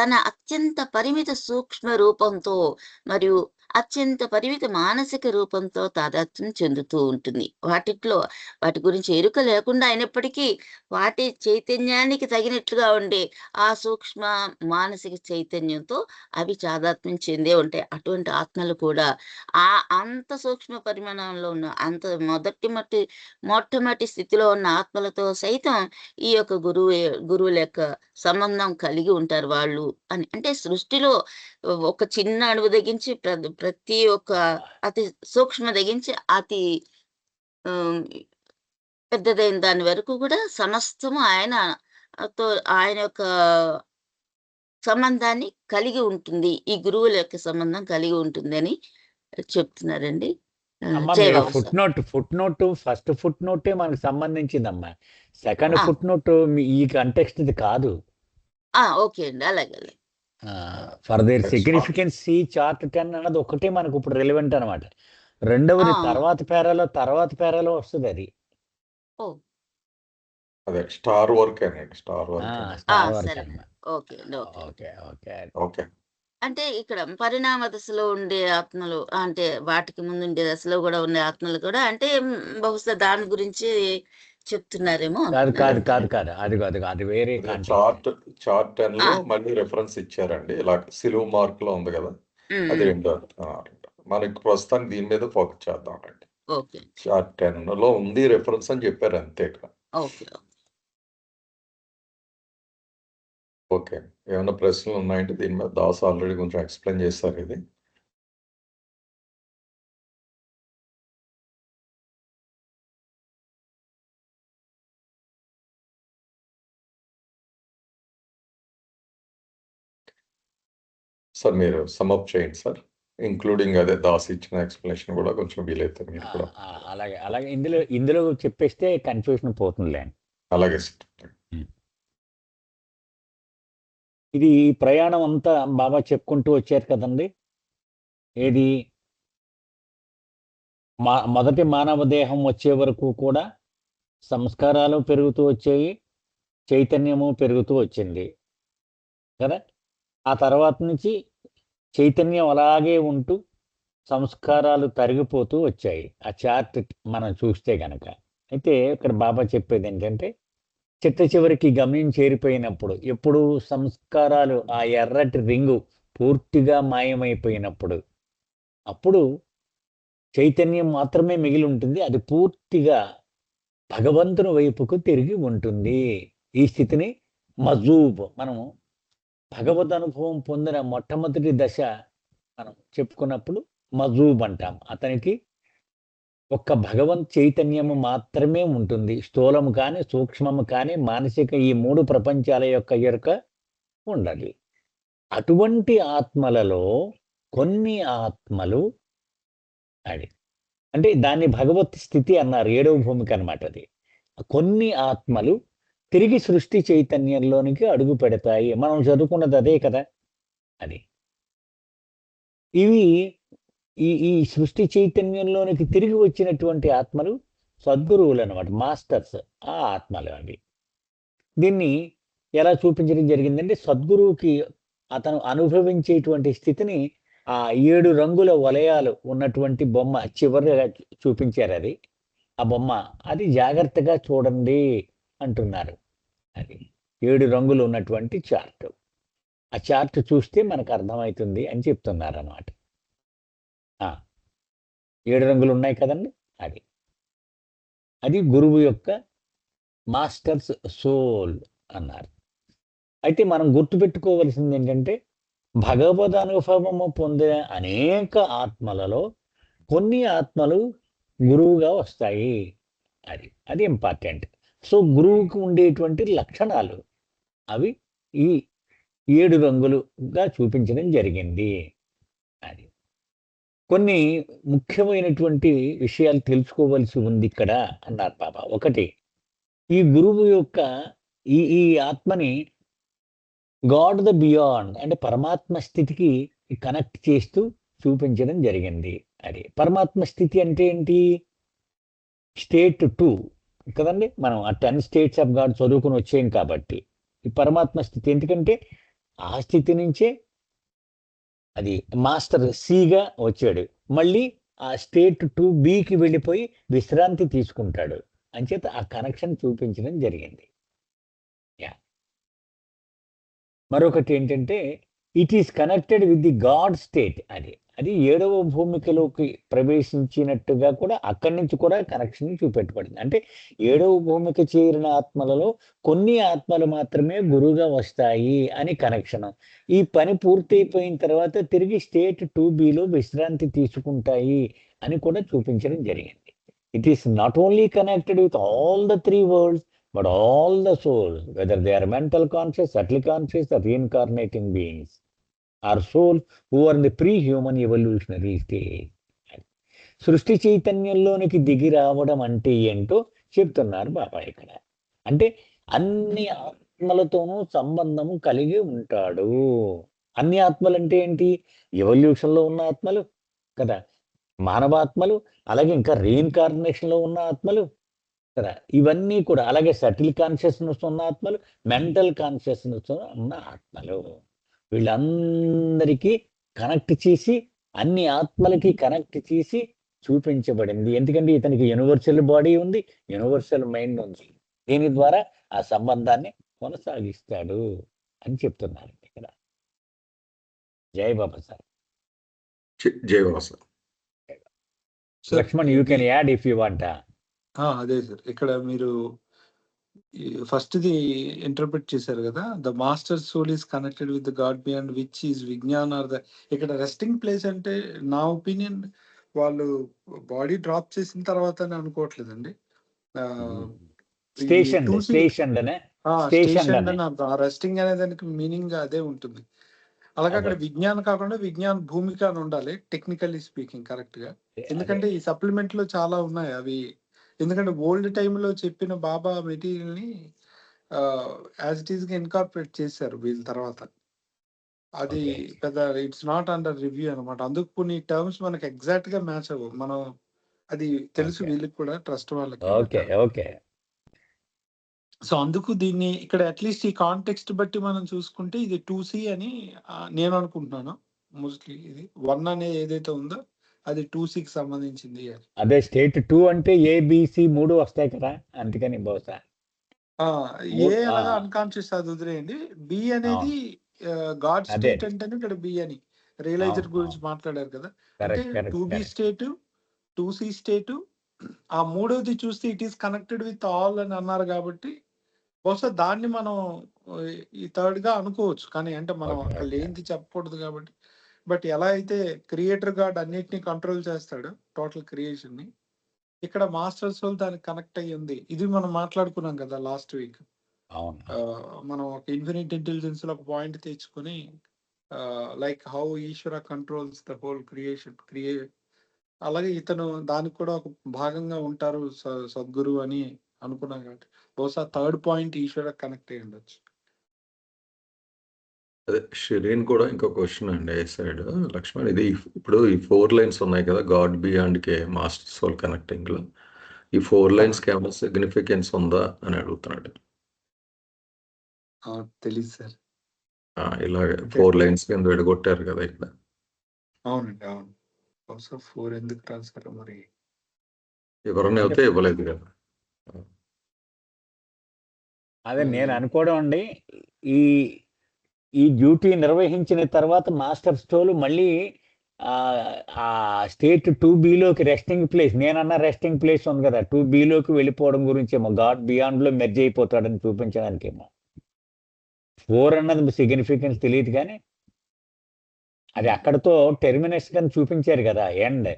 [SPEAKER 4] తన అత్యంత పరిమిత సూక్ష్మ రూపంతో మరియు అత్యంత పరిమిత మానసిక రూపంతో తాదాత్మ్యం చెందుతూ ఉంటుంది. వాటి గురించి ఎరుక లేకుండా అయినప్పటికీ వాటి చైతన్యానికి తగినట్లుగా ఉండే ఆ సూక్ష్మ మానసిక చైతన్యంతో అవి తాదాత్మ్యం చెందే ఉంటాయి. అటువంటి ఆత్మలు కూడా అంత సూక్ష్మ పరిమాణంలో ఉన్న అంత మొట్టమొదటి స్థితిలో ఉన్న ఆత్మలతో సైతం ఈ యొక్క గురువుల యొక్క సంబంధం కలిగి ఉంటారు వాళ్ళు అని. అంటే సృష్టిలో ఒక చిన్న అణువు తెగించి ప్రతి ఒక్క అతి సూక్ష్మ తెగించి అతి పెద్దదైన దాని వరకు కూడా సమస్తము ఆయన యొక్క సంబంధాన్ని కలిగి ఉంటుంది, ఈ గురువుల యొక్క సంబంధం కలిగి ఉంటుంది అని చెప్తున్నారండి.
[SPEAKER 5] ఫుట్ నోట్ ఫస్ట్ ఫుట్ నోటే మనకు సంబంధించిందమ్మా. సెకండ్ ఫుట్ నోట్ ఈ కంటెక్స్ట్ ఇది కాదు.
[SPEAKER 4] ఓకే అండి, అలాగే.
[SPEAKER 5] For their significance see chart 10 అన్నది ఒకటే మనకు ఇప్పుడు రెలవెంట్ అనమాట. రెండవది తర్వాత పేరాలో వస్తుంది అది.
[SPEAKER 1] అదే స్టార్ వర్క్ అనండి, స్టార్
[SPEAKER 4] ఓకే. అంటే ఇక్కడ పరిణామ దశలో ఉండే ఆత్మలు, అంటే వాటికి ముందు ఉండే దశలో కూడా ఉండే ఆత్మలు కూడా, అంటే బహుశా దాని గురించి చెప్తున్నారేమో.
[SPEAKER 5] కాదు, అది వేరే
[SPEAKER 1] చార్ట్ 10 లో మళ్ళీ రెఫరెన్స్ ఇచ్చారండి. ఇలా సిలువ మార్క్ లో ఉంది కదా, అది రెండో. మనకి ప్రస్తుతానికి దీని మీద ఫోకస్ చేద్దామండి. చార్ట్ 10 లో ఉంది రెఫరెన్స్ అని చెప్పారు అంతే. ఓకే, ఏమైనా ప్రశ్నలు ఉన్నాయంటే దీని మీద దాస్ ఆల్రెడీ కొంచెం ఎక్స్ప్లెయిన్ చేస్తారు ఇది. సార్ మీరు సమ్అప్ చేయండి సార్, ఇంక్లూడింగ్ అదే దాస్ ఇచ్చిన ఎక్స్ప్లెనేషన్ కూడా కొంచెం వీలైతే మీరు కూడా.
[SPEAKER 5] అలాగే ఇందులో చెప్పేస్తే కన్ఫ్యూషన్ పోతుందిలే.
[SPEAKER 1] అలాగే సార్.
[SPEAKER 5] ఇది ప్రయాణం అంతా బాగా చెప్పుకుంటూ వచ్చారు కదండి. ఏది మొదటి మానవ దేహం వచ్చే వరకు కూడా సంస్కారాలు పెరుగుతూ వచ్చాయి, చైతన్యము పెరుగుతూ వచ్చింది కదా. ఆ తర్వాత నుంచి చైతన్యం అలాగే ఉంటూ సంస్కారాలు తరిగిపోతూ వచ్చాయి. ఆ చార్ట్ మనం చూస్తే గనక. అయితే ఇక్కడ బాబా చెప్పేది ఏంటంటే, చివరికి గమ్యం చేరిపోయినప్పుడు, ఎప్పుడు సంస్కారాలు ఆ ఎర్రటి రింగు పూర్తిగా మాయమైపోయినప్పుడు, అప్పుడు చైతన్యం మాత్రమే మిగిలి ఉంటుంది. అది పూర్తిగా భగవంతుని వైపుకు తిరిగి ఉంటుంది. ఈ స్థితిని మజూబ్, మనము భగవద్ అనుభవం పొందిన మొట్టమొదటి దశ మనం చెప్పుకున్నప్పుడు మజూబ్ అంటాం. అతనికి ఒక్క భగవంత్ చైతన్యము మాత్రమే ఉంటుంది. స్థూలము కానీ, సూక్ష్మము కానీ, మానసిక ఈ 3 ప్రపంచాల యొక్క ఎరుక ఉండాలి. అటువంటి ఆత్మలలో కొన్ని ఆత్మలు అంటే దాన్ని భగవత్ స్థితి అన్నారు, 7వ భూమికి అనమాట. అది కొన్ని ఆత్మలు తిరిగి సృష్టి చైతన్యంలోనికి అడుగు పెడతాయి. మనం చదువుకున్నది అదే కదా. అది ఇవి ఈ సృష్టి చైతన్యంలోనికి తిరిగి వచ్చినటువంటి ఆత్మలు సద్గురువులు అన్నమాట, మాస్టర్స్. ఆ ఆత్మలు అవి. దీన్ని ఎలా చూపించడం జరిగిందంటే, సద్గురువుకి అతను అనుభవించేటువంటి స్థితిని ఆ 7 రంగుల వలయాలు ఉన్నటువంటి బొమ్మ చివరిగా చూపించారు. అది ఆ బొమ్మ, అది జాగ్రత్తగా చూడండి అంటున్నారు. అది 7 రంగులు ఉన్నటువంటి చార్ట్. ఆ చార్ట్ చూస్తే మనకు అర్థమవుతుంది అని చెప్తున్నారు అన్నమాట. 7 రంగులు ఉన్నాయి కదండి. అది గురువు యొక్క మాస్టర్స్ సోల్ అన్నారు. అయితే మనం గుర్తుపెట్టుకోవలసింది ఏంటంటే, భగవద్ అనుభవము పొందిన అనేక ఆత్మలలో కొన్ని ఆత్మలు గురువుగా వస్తాయి. అది ఇంపార్టెంట్. సో గురువుకు ఉండేటువంటి లక్షణాలు అవి ఈ 7 రంగులుగా చూపించడం జరిగింది. అది కొన్ని ముఖ్యమైనటువంటి విషయాలు తెలుసుకోవలసి ఉంది ఇక్కడ అన్నారు బాబా. ఒకటి, ఈ గురువు యొక్క ఈ ఆత్మని గాడ్ ద బియాండ్ అంటే పరమాత్మ స్థితికి కనెక్ట్ చేస్తూ చూపించడం జరిగింది. అది పరమాత్మ స్థితి అంటే ఏంటి? స్టేట్ 2 కదండి. మనం ఆ 10 స్టేట్స్ ఆఫ్ గాడ్ చదువుకుని వచ్చాం కాబట్టి ఈ పరమాత్మ స్థితి, ఎందుకంటే ఆ స్థితి నుంచే అది మాస్టర్ సిగా వచ్చాడు, మళ్ళీ ఆ స్టేట్ 2Bకి వెళ్ళిపోయి విశ్రాంతి తీసుకుంటాడు. అంచేత ఆ కనెక్షన్ చూపించడం జరిగింది. యా. మరొకటి ఏంటంటే it is connected with the God state. అది 7వ భూమికలోకి ప్రవేశించినట్టుగా కూడా అక్కడి నుంచి కూడా కనెక్షన్ చూపెట్టబడింది. అంటే 7వ భూమిక చేరిన ఆత్మలలో కొన్ని ఆత్మలు మాత్రమే గురువుగా వస్తాయి అని కనెక్షన్. ఈ పని పూర్తయిపోయిన తర్వాత తిరిగి స్టేట్ 2Bలో విశ్రాంతి తీసుకుంటాయి అని కూడా చూపించడం జరిగింది. It is not only connected with all the 3 world's but all the souls, whether they are mental conscious, subtly conscious, or reincarnating beings, are souls who are in the pre-human evolutionary stage. సృష్టి చైతన్యంలోనికి దిగి రావడం అంటే ఏంటో చెప్తున్నారు బాబా ఇక్కడ. అంటే అన్ని ఆత్మలతోనూ సంబంధము కలిగి ఉంటాడు. అన్ని ఆత్మలు అంటే ఏంటి? ఎవల్యూషన్లో ఉన్న ఆత్మలు కదా, మానవాత్మలు, అలాగే ఇంకా రీఇన్కార్నేషన్లో ఉన్న ఆత్మలు కదా, ఇవన్నీ కూడా, అలాగే సటిల్ కాన్షియస్నెస్ ఉన్న ఆత్మలు, మెంటల్ కాన్షియస్నెస్ ఉన్న ఆత్మలు, వీళ్ళందరికీ కనెక్ట్ చేసి, అన్ని ఆత్మలకి కనెక్ట్ చేసి చూపించబడింది. ఎందుకంటే ఇతనికి యూనివర్సల్ బాడీ ఉంది, యూనివర్సల్ మైండ్ ఉంది. దీని ద్వారా ఆ సంబంధాన్ని కొనసాగిస్తాడు అని చెప్తున్నారు ఇక్కడ. జై బాబా సార్.
[SPEAKER 1] జై Baba sir.
[SPEAKER 5] Laxman, you can add if you want.
[SPEAKER 2] అదే సార్, ఇక్కడ మీరు ఫస్ట్ ది ఇంటర్ప్రిట్ చేశారు కదా, the master soul is connected with the God beyond which is Vigyan or the. ఇక్కడ రెస్టింగ్ ప్లేస్ అంటే నా ఒపీనియన్ వాళ్ళు బాడీ డ్రాప్ చేసిన తర్వాత అని అనుకోవట్లేదండి.
[SPEAKER 5] స్టేషన్
[SPEAKER 2] రెస్టింగ్ అనే దానికి మీనింగ్ అదే ఉంటుంది. అలాగే అక్కడ విజ్ఞాన్ కాకుండా విజ్ఞాన్ భూమిక అని ఉండాలి టెక్నికల్లీ స్పీకింగ్, కరెక్ట్ గా. ఎందుకంటే ఈ సప్లిమెంట్ లో చాలా ఉన్నాయి అవి. ఎందుకంటే ఓల్డ్ టైంలో చెప్పిన బాబా మెటీరియల్ ని యాజ్ ఇట్ ఈస్ గా ఇన్కార్పొరేట్ చేశారు వీళ్ళ తర్వాత. అది పెద్ద ఇట్స్ నాట్ అండర్ రివ్యూ అనమాట. అందుకు కొన్ని టర్మ్స్ మనకి ఎగ్జాక్ట్ గా మ్యాచ్ అవ్వవు. మనం అది తెలుసు వీళ్ళకి కూడా, ట్రస్ట్ వాళ్ళకి. సో అందుకు దీన్ని ఇక్కడ అట్లీస్ట్ ఈ కాంటెక్స్ట్ బట్టి మనం చూసుకుంటే ఇది 2C అని నేను అనుకుంటున్నాను. మోస్ట్లీ ఇది 1 అనేది ఏదైతే ఉందో అది 2Cకి సంబంధించింది.
[SPEAKER 5] అదే స్టేట్ 2 అంటే ABC 3 వస్తాయి కదా, అందుకని బహుశా
[SPEAKER 2] అలాగా అన్కాన్షియస్ అది వదిలేయండి. బి అనేది గాడ్ స్టేట్ అంటేనే ఇక్కడ బి అని రియలైజర్ గురించి మాట్లాడారు కదా. అంటే 2B స్టేట్, 2C స్టేట్, ఆ మూడోది చూస్తే it is connected with all అని అన్నారు కాబట్టి బహుశా దాన్ని మనం ఈ థర్డ్ గా అనుకోవచ్చు. కానీ అంటే మనం అక్కడ లేనిది చెప్పకూడదు కాబట్టి. బట్ ఎలా అయితే క్రియేటర్ గాడ్ అన్నిటినీ కంట్రోల్ చేస్తాడు టోటల్ క్రియేషన్ ని, ఇక్కడ మాస్టర్ సోల్ దానికి కనెక్ట్ అయ్యి ఉంది. ఇది మనం మాట్లాడుకున్నాం కదా లాస్ట్ వీక్. మనం ఒక ఇన్ఫినిట్ ఇంటెలిజెన్స్ లో ఒక పాయింట్ తెచ్చుకొని like how Ishwara controls the whole creation అలాగే ఇతను దానికి కూడా ఒక భాగంగా ఉంటారు సద్గురు అని అనుకున్నాం కాబట్టి బహుశా థర్డ్ పాయింట్ ఈశ్వర కనెక్ట్ అయ్యి ఉండొచ్చు.
[SPEAKER 1] అదే షిరీన్ కూడా ఇంకో క్వశ్చన్ అండి సైడ్. లక్ష్మణ్, ఇది ఇప్పుడు ఈ 4 లైన్స్ ఉన్నాయి కదా, గాడ్ బియాండ్ కే మాస్టర్ సోల్ కనెక్టింగ్ లో, ఈ 4 లైన్స్ కి ఏమైనా సిగ్నిఫికెన్స్ ఉందా అని అడుగుతున్నాడు.
[SPEAKER 2] తెలీదు సార్.
[SPEAKER 1] ఇలాగే 4 లైన్స్ కింద విడగొట్టారు కదా ఇక్కడ.
[SPEAKER 2] అవునండి, అవును. బహుశా 4 ఎందుకు రాశారు మరి,
[SPEAKER 1] వివరణ అయితే ఇవ్వలేదు కదా.
[SPEAKER 5] అదే నేను అనుకోవడం అండి, ఈ డ్యూటీ నిర్వహించిన తర్వాత మాస్టర్ సోల్ మళ్ళీ ఆ స్టేట్ 2Bలోకి రెస్టింగ్ ప్లేస్, నేనన్న రెస్టింగ్ ప్లేస్ ఉంది కదా 2Bలోకి వెళ్ళిపోవడం గురించేమో, గాడ్ బియాండ్ లో మెర్జ్ అయిపోతాడని చూపించడానికేమో. 4 అన్నది సిగ్నిఫికెన్స్ తెలియదు కానీ అది అక్కడతో టెర్మినస్ గా చూపించారు కదా, ఎండ్.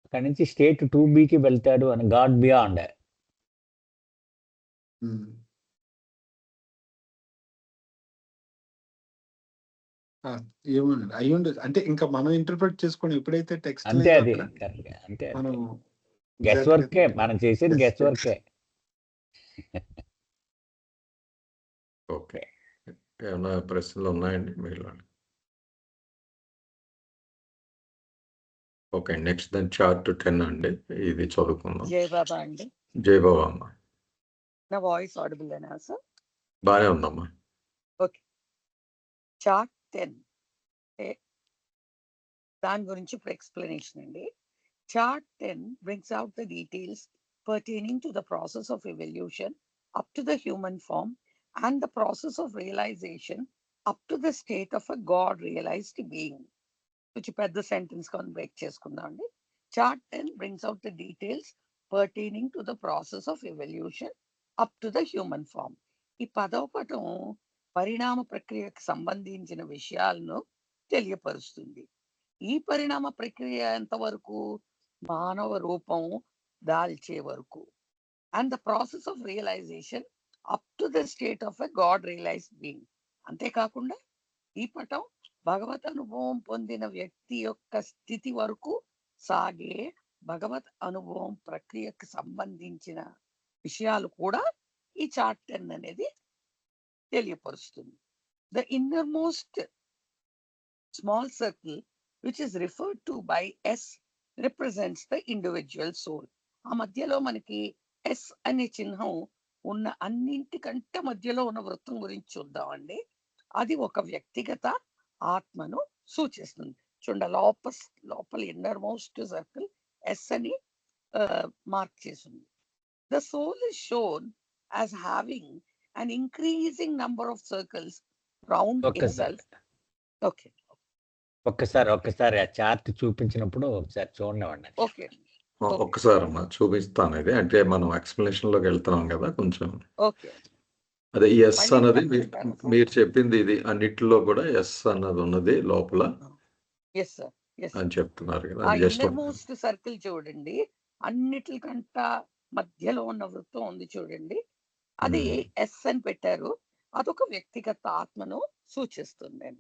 [SPEAKER 5] అక్కడి నుంచి స్టేట్ 2Bకి వెళ్తాడు అని, గాడ్ బియాండ్.
[SPEAKER 2] ఏమోనండి అయ్యుండదు. అంటే ఇంకా మనం ఇంటర్ప్రిట్ చేసుకొని ఎప్పుడైతే టెక్స్ట్
[SPEAKER 5] అంతే, అది అంతే,
[SPEAKER 2] మనం
[SPEAKER 5] గెస్ వర్కే మనం చేసేది, గెస్ వర్కే.
[SPEAKER 1] ఓకే, ఏమైనా ప్రశ్నలు ఉన్నాయండి మీరు? ఓకే, నెక్స్ట్ దాని చార్ట్ 10 అండి, ఇది చదువుకుందాం.
[SPEAKER 3] జై బాబా అండి.
[SPEAKER 1] జై బాబా అమ్మ.
[SPEAKER 3] నా వాయిస్ ఆడిబుల్ అయినా సార్?
[SPEAKER 1] బాగానే ఉందమ్మా.
[SPEAKER 3] ఓకే, చార్ట్ 10 దాని గురించి ఇప్పుడు ఎక్స్ప్లెనేషన్ అండి. Chart 10 brings out the details pertaining to the process of evolution up to the human form and the process of realization up to the state of a God realized being. కొంచెం పెద్ద sentence కొని break చేసుకుందాం అండి. Chart 10 brings out the details pertaining to the process of evolution up to the human form. ఈ పదవ పటం పరిణామ ప్రక్రియకు సంబంధించిన విషయాలను తెలియపరుస్తుంది. ఈ పరిణామ ప్రక్రియ ఎంతవరకు? మానవ రూపం దాల్చే వరకు. And the process of realisation up to the state of a god realised being. అంతేకాకుండా ఈ పటం భగవత్ అనుభవం పొందిన వ్యక్తి యొక్క స్థితి వరకు సాగే భగవత్ అనుభవం ప్రక్రియకు సంబంధించిన విషయాలు కూడా ఈ చార్ట్ 10 అనేది తెలియపరుస్తుంది. The innermost small circle which is referred to by S represents the individual soul. ఆ మధ్యలో మనకి S అనే చిహ్నం ఉన్న అన్నింటికంటే మధ్యలో ఉన్న వృత్తం గురించి చూద్దామండి. అది ఒక వ్యక్తిగత ఆత్మను సూచిస్తుంది. చూడండి, లోపల ఇన్నర్ మోస్ట్ సర్కిల్ S అని మార్క్ చేసింది. The soul is shown as having an increasing number of circles round itself. Okay.
[SPEAKER 5] ఒక్కసారి ఆ చార్ట్ చూపించినప్పుడు ఒకసారి చూడండి.
[SPEAKER 3] ఓకే,
[SPEAKER 1] ఒక్కసారి అమ్మా చూపిస్తాను. ఇది అంటే మనం ఎక్స్ప్లెనేషన్ లోకి వెళ్తున్నాం కదా కొంచెం.
[SPEAKER 3] ఓకే.
[SPEAKER 1] అదే ఈ ఎస్ అన్నది మీరు చెప్పింది, ఇది అన్నిటిలో కూడా ఎస్ అన్నది ఉన్నది లోపల అని చెప్తున్నారు కదా.
[SPEAKER 3] ఇన్నర్ మోస్ట్ సర్కిల్ చూడండి, అన్నిటికంట మధ్యలో ఉన్న వృత్తం ఉంది చూడండి, అది ఎస్ అని పెట్టారు. అదొక వ్యక్తిగత ఆత్మను సూచిస్తుంది.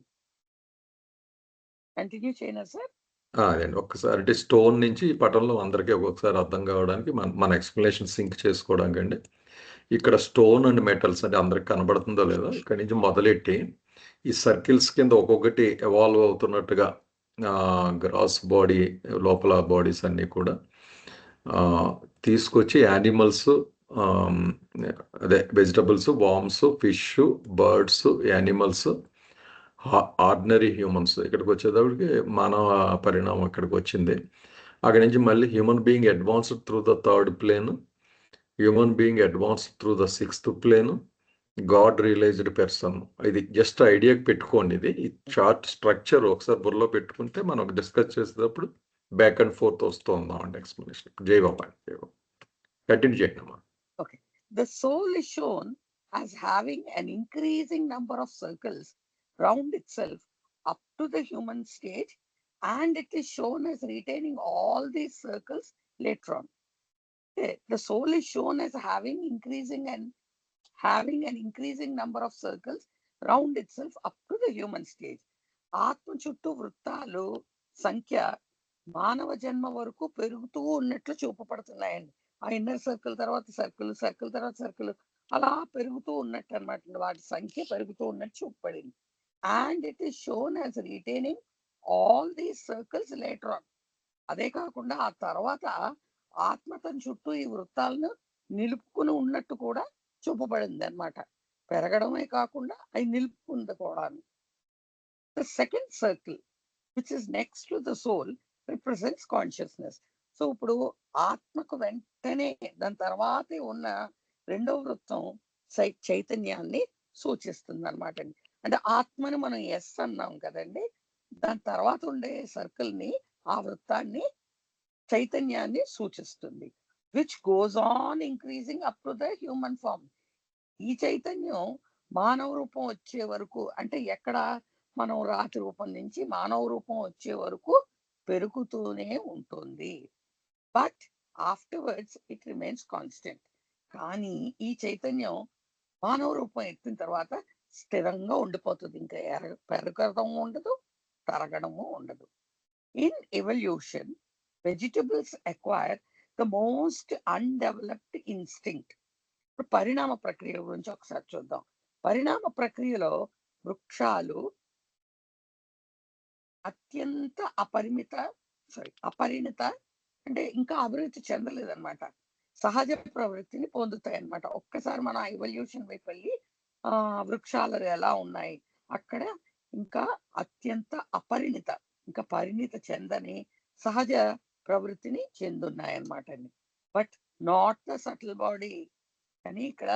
[SPEAKER 3] కంటిన్యూ చేయనా సార్?
[SPEAKER 1] అదండి, ఒక్కసారి అంటే స్టోన్ నుంచి ఈ పటంలో అందరికీ ఒక్కొక్కసారి అర్థం కావడానికి మన ఎక్స్ప్లెనేషన్ సింక్ చేసుకోవడానికి అండి. ఇక్కడ స్టోన్ అండ్ మెటల్స్ అంటే అందరికి కనబడుతుందో లేదో, ఇక్కడ నుంచి మొదలెట్టి ఈ సర్కిల్స్ కింద ఒక్కొక్కటి ఎవాల్వ్ అవుతున్నట్టుగా గ్రాస్ బాడీ లోపల బాడీస్ అన్నీ కూడా తీసుకొచ్చి యానిమల్స్, అదే vegetables, worms, fish, birds, animals, ordinary humans ఇక్కడికి వచ్చేటప్పటికి మానవ పరిణామం ఇక్కడికి వచ్చింది. అక్కడి నుంచి మళ్ళీ human being advanced through the 3rd plane, human being advanced through the 6th plane, god realised person. ఇది జస్ట్ ఐడియాకి పెట్టుకోండి. ఇది ఈ చార్ట్ స్ట్రక్చర్ ఒకసారి బుర్రలో పెట్టుకుంటే మనం డిస్కస్ చేసేటప్పుడు బ్యాక్ అండ్ ఫోర్త్ వస్తూ ఉందాం అండి ఎక్స్ప్లెనేషన్. జై బాబా, కంటిన్యూ చేయండి అమ్మా.
[SPEAKER 3] Okay. The soul is shown as having an increasing number of circles round itself up to the human stage, and it is shown as retaining all these circles later on. The soul is shown as having an increasing number of circles round itself up to the human stage. ఆత్మ చుట్టూ వృత్తాలు సంఖ్య మానవ జన్మ వరకు పెరుగుతూ ఉన్నట్లు చూపబడుతున్నాయండి. ఆ ఇన్నర్ సర్కిల్ తర్వాత సర్కిల్, సర్కిల్ తర్వాత సర్కిల్, అలా పెరుగుతూ ఉన్నట్టు అనమాట. వాటి సంఖ్య పెరుగుతూ ఉన్నట్టు చూపబడింది. And it is shown as retaining all these circles later on. అదే కాకుండా ఆ తర్వాత ఆత్మ తన చుట్టూ ఈ వృత్తాలను నిలుపుకుని ఉన్నట్టు కూడా చూపబడింది అనమాట. పెరగడమే కాకుండా అవి నిలుపుకుంది కూడా. The second circle which is next to the soul represents consciousness. So ఇప్పుడు ఆత్మకు వెంటనే దాని తర్వాతే ఉన్న రెండవ వృత్తం చైతన్యాన్ని సూచిస్తుంది అనమాట అండి. అంటే ఆత్మని మనం ఎస్ అన్నాం కదండి, దాని తర్వాత ఉండే సర్కిల్ ని, ఆ వృత్తాన్ని, చైతన్యాన్ని సూచిస్తుంది. Which goes on increasing up to the human form. ఈ చైతన్యం మానవ రూపం వచ్చే వరకు, అంటే ఎక్కడ మనం రాతి రూపం నుంచి మానవ రూపం వచ్చే వరకు పెరుగుతూనే ఉంటుంది. But afterwards it remains constant. కానీ ఈ చైతన్యం మానవ రూపం ఎత్తిన తర్వాత స్థిరంగా ఉండిపోతుంది. ఇంకా పెరగడం ఉండదు, తరగడము ఉండదు. In evolution vegetables acquire the most undeveloped instinct. ఇప్పుడు పరిణామ ప్రక్రియ గురించి ఒకసారి చూద్దాం. పరిణామ ప్రక్రియలో వృక్షాలు అత్యంత అపరిణిత అంటే ఇంకా అభివృద్ధి చెందలేదన్నమాట. సహజ ప్రవృత్తిని పొందుతాయి అన్నమాట. ఒక్కసారి మనం ఎవల్యూషన్ వైపు వెళ్ళి వృక్షాలు ఎలా ఉన్నాయి అక్కడ ఇంకా అత్యంత అపరిణిత, ఇంకా పరిణిత చెందని సహజ ప్రవృత్తిని చెందున్నాయన్నమాట అండి. But not the subtle body. కానీ ఇక్కడ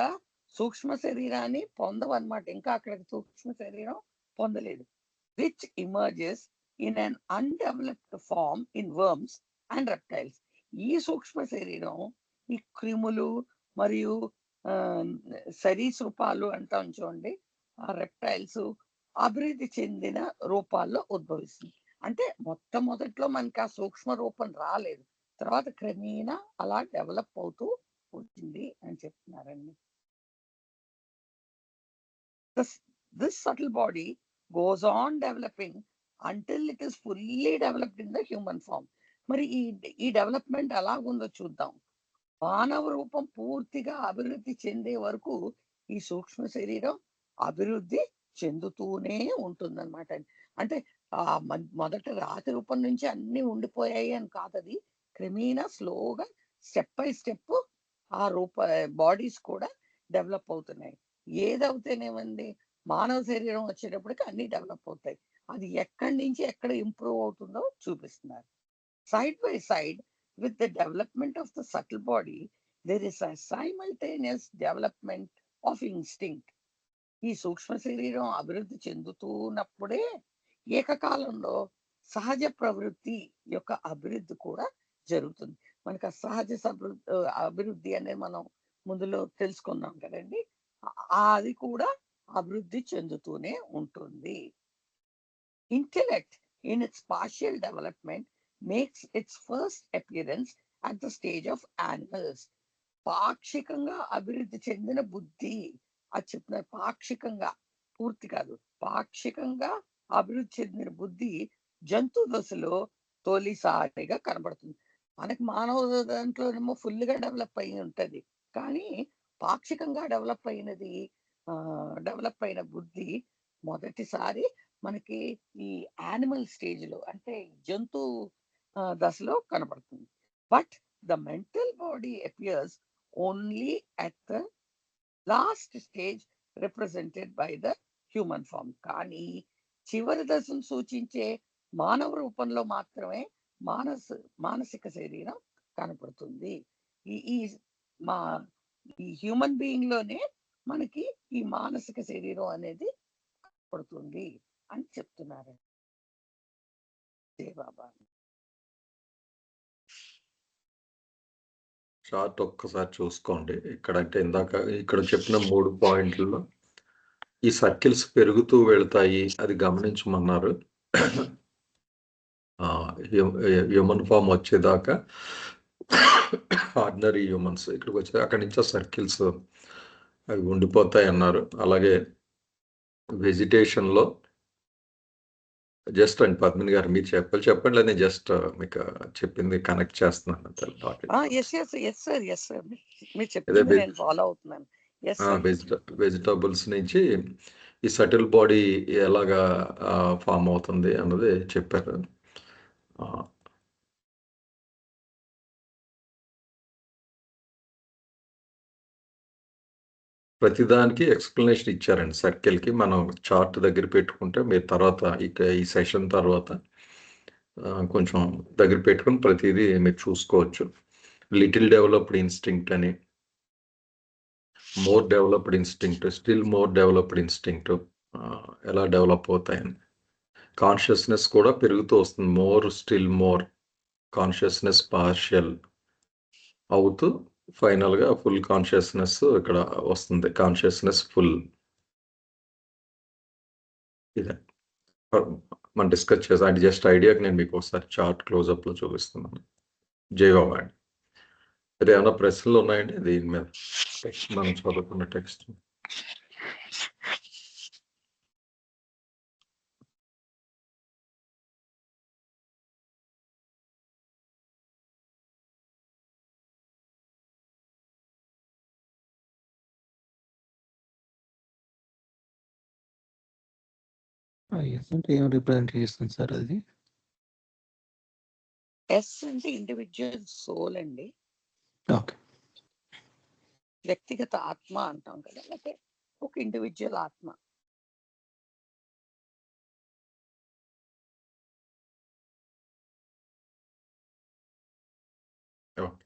[SPEAKER 3] సూక్ష్మ శరీరాన్ని పొందవన్నమాట. ఇంకా అక్కడ సూక్ష్మ శరీరం పొందలేదు. Which emerges in an undeveloped form in worms and reptiles. ఈ సూక్ష్మ శరీరం ఈ క్రిములు మరియు సరీసృపాలు అంటాం చూడండి, ఆ రెప్టైల్స్ అభివృద్ధి చెందిన రూపాల్లో ఉద్భవిస్తుంది. అంటే మొట్టమొదట్లో మనకి ఆ సూక్ష్మ రూపం రాలేదు, తర్వాత క్రమేణా అలా డెవలప్ అవుతూ వచ్చింది అని చెప్తున్నారండి. This subtle body goes on developing until it is fully developed in the human form. మరి ఈ డెవలప్మెంట్ ఎలాగుందో చూద్దాం. మానవ రూపం పూర్తిగా అభివృద్ధి చెందే వరకు ఈ సూక్ష్మ శరీరం అభివృద్ధి చెందుతూనే ఉంటుందన్నమాట. అంటే మొదట రాతి రూపం నుంచి అన్ని ఉండిపోయాయి అని కాదు, అది క్రమేణా స్లోగా స్టెప్ బై స్టెప్ ఆ బాడీస్ కూడా డెవలప్ అవుతున్నాయి. ఏదవుతేనేమండి, మానవ శరీరం వచ్చేటప్పటికి అన్ని డెవలప్ అవుతాయి. అది ఎక్కడి నుంచి ఎక్కడ ఇంప్రూవ్ అవుతుందో చూపిస్తున్నారు. Side by side with the development of the subtle body, there is a simultaneous development of instinct. ఈ సూక్ష్మ శరీరం అభివృద్ధి చెందుతున్నప్పుడే ఏకకాలంలో సహజ ప్రవృత్తి యొక్క అభివృద్ధి కూడా జరుగుతుంది. మనకు ఆ సహజ అభివృద్ధి అనేది మనం ముందులో తెలుసుకున్నాం కదండి, అది కూడా అభివృద్ధి చెందుతూనే ఉంటుంది. Intellect in it's partial development makes its first appearance at the stage of animals. పాక్షికంగా అభివృద్ధి చెందిన బుద్ధి అది చెప్తున్నారు. పాక్షికంగా, పూర్తి కాదు, పాక్షికంగా అభివృద్ధి చెందిన బుద్ధి జంతు దశలో తొలిసారిగా కనబడుతుంది. మనకి మానవ దాంట్లోనేమో ఫుల్గా డెవలప్ అయి ఉంటది, కానీ పాక్షికంగా డెవలప్ అయిన బుద్ధి మొదటిసారి మనకి ఈ యానిమల్ స్టేజ్ లో, అంటే జంతు దశలో కనబడుతుంది. But the mental body appears only at the last stage represented by the human form. కానీ చివరి దశను సూచించే మానవ రూపంలో మాత్రమే మానసిక శరీరం కనపడుతుంది. ఈ హ్యూమన్ బీయింగ్ లోనే మనకి ఈ మానసిక శరీరం అనేది కనపడుతుంది అని చెప్తున్నారు బాబా.
[SPEAKER 1] చార్ట్ ఒక్కసారి చూసుకోండి. ఇక్కడంటే ఇందాక ఇక్కడ చెప్పిన 3 పాయింట్లలో ఈ సర్కిల్స్ పెరుగుతూ వెళ్తాయి, అది గమనించమన్నారు. హ్యూమన్ ఫామ్ వచ్చేదాకా ఆర్డినరీ హ్యూమన్స్, ఇక్కడికి వచ్చే అక్కడి నుంచి సర్కిల్స్ అవి ఉండిపోతాయి అన్నారు. అలాగే వెజిటేషన్లో జస్ట్ అండి పద్మిని గారు మీరు చెప్పండి, నేను జస్ట్ మీకు చెప్పింది కనెక్ట్ చేస్తున్నాను. వెజిటబుల్స్ నుంచి ఈ సటిల్ బాడీ ఎలాగా ఫామ్ అవుతుంది అన్నది చెప్పారు. ప్రతిదానికి ఎక్స్ప్లెనేషన్ ఇచ్చారండి. సర్కిల్కి మనం చార్ట్ దగ్గర పెట్టుకుంటే మీరు తర్వాత ఈ సెషన్ తర్వాత కొంచెం దగ్గర పెట్టుకుని ప్రతిదీ మీరు చూసుకోవచ్చు. లిటిల్ డెవలప్డ్ ఇన్స్టింక్ట్ అని, more developed instinct, still more developed instinct ఎలా డెవలప్ అవుతాయని. కాన్షియస్నెస్ కూడా పెరుగుతూ వస్తుంది. More, still more, consciousness partial అవుతూ ఫైనల్గా ఫుల్ కాన్షియస్నెస్ ఇక్కడ వస్తుంది. Consciousness full. ఇదే మనం డిస్కస్ చేసాం. అంటే జస్ట్ ఐడియాకి నేను మీకు ఒకసారి చార్ట్ క్లోజప్లో చూపిస్తున్నాను. జై బాబా అండి. మీరు ఏమైనా ప్రశ్నలు ఉన్నాయండి దీని మీద? మనం చదువుకున్న టెక్స్ట్
[SPEAKER 6] ఎస్ అంటే ఏం రిప్రజెంట్ చేస్తుంది సార్ అది?
[SPEAKER 3] ఎస్ అంటే ఇండివిజువల్ సోల్ అండి,
[SPEAKER 6] ఓకే.
[SPEAKER 3] వ్యక్తిగత ఆత్మ అంటాం కదా, అంటే ఒక ఇండివిజువల్ ఆత్మ.
[SPEAKER 1] ఓకే.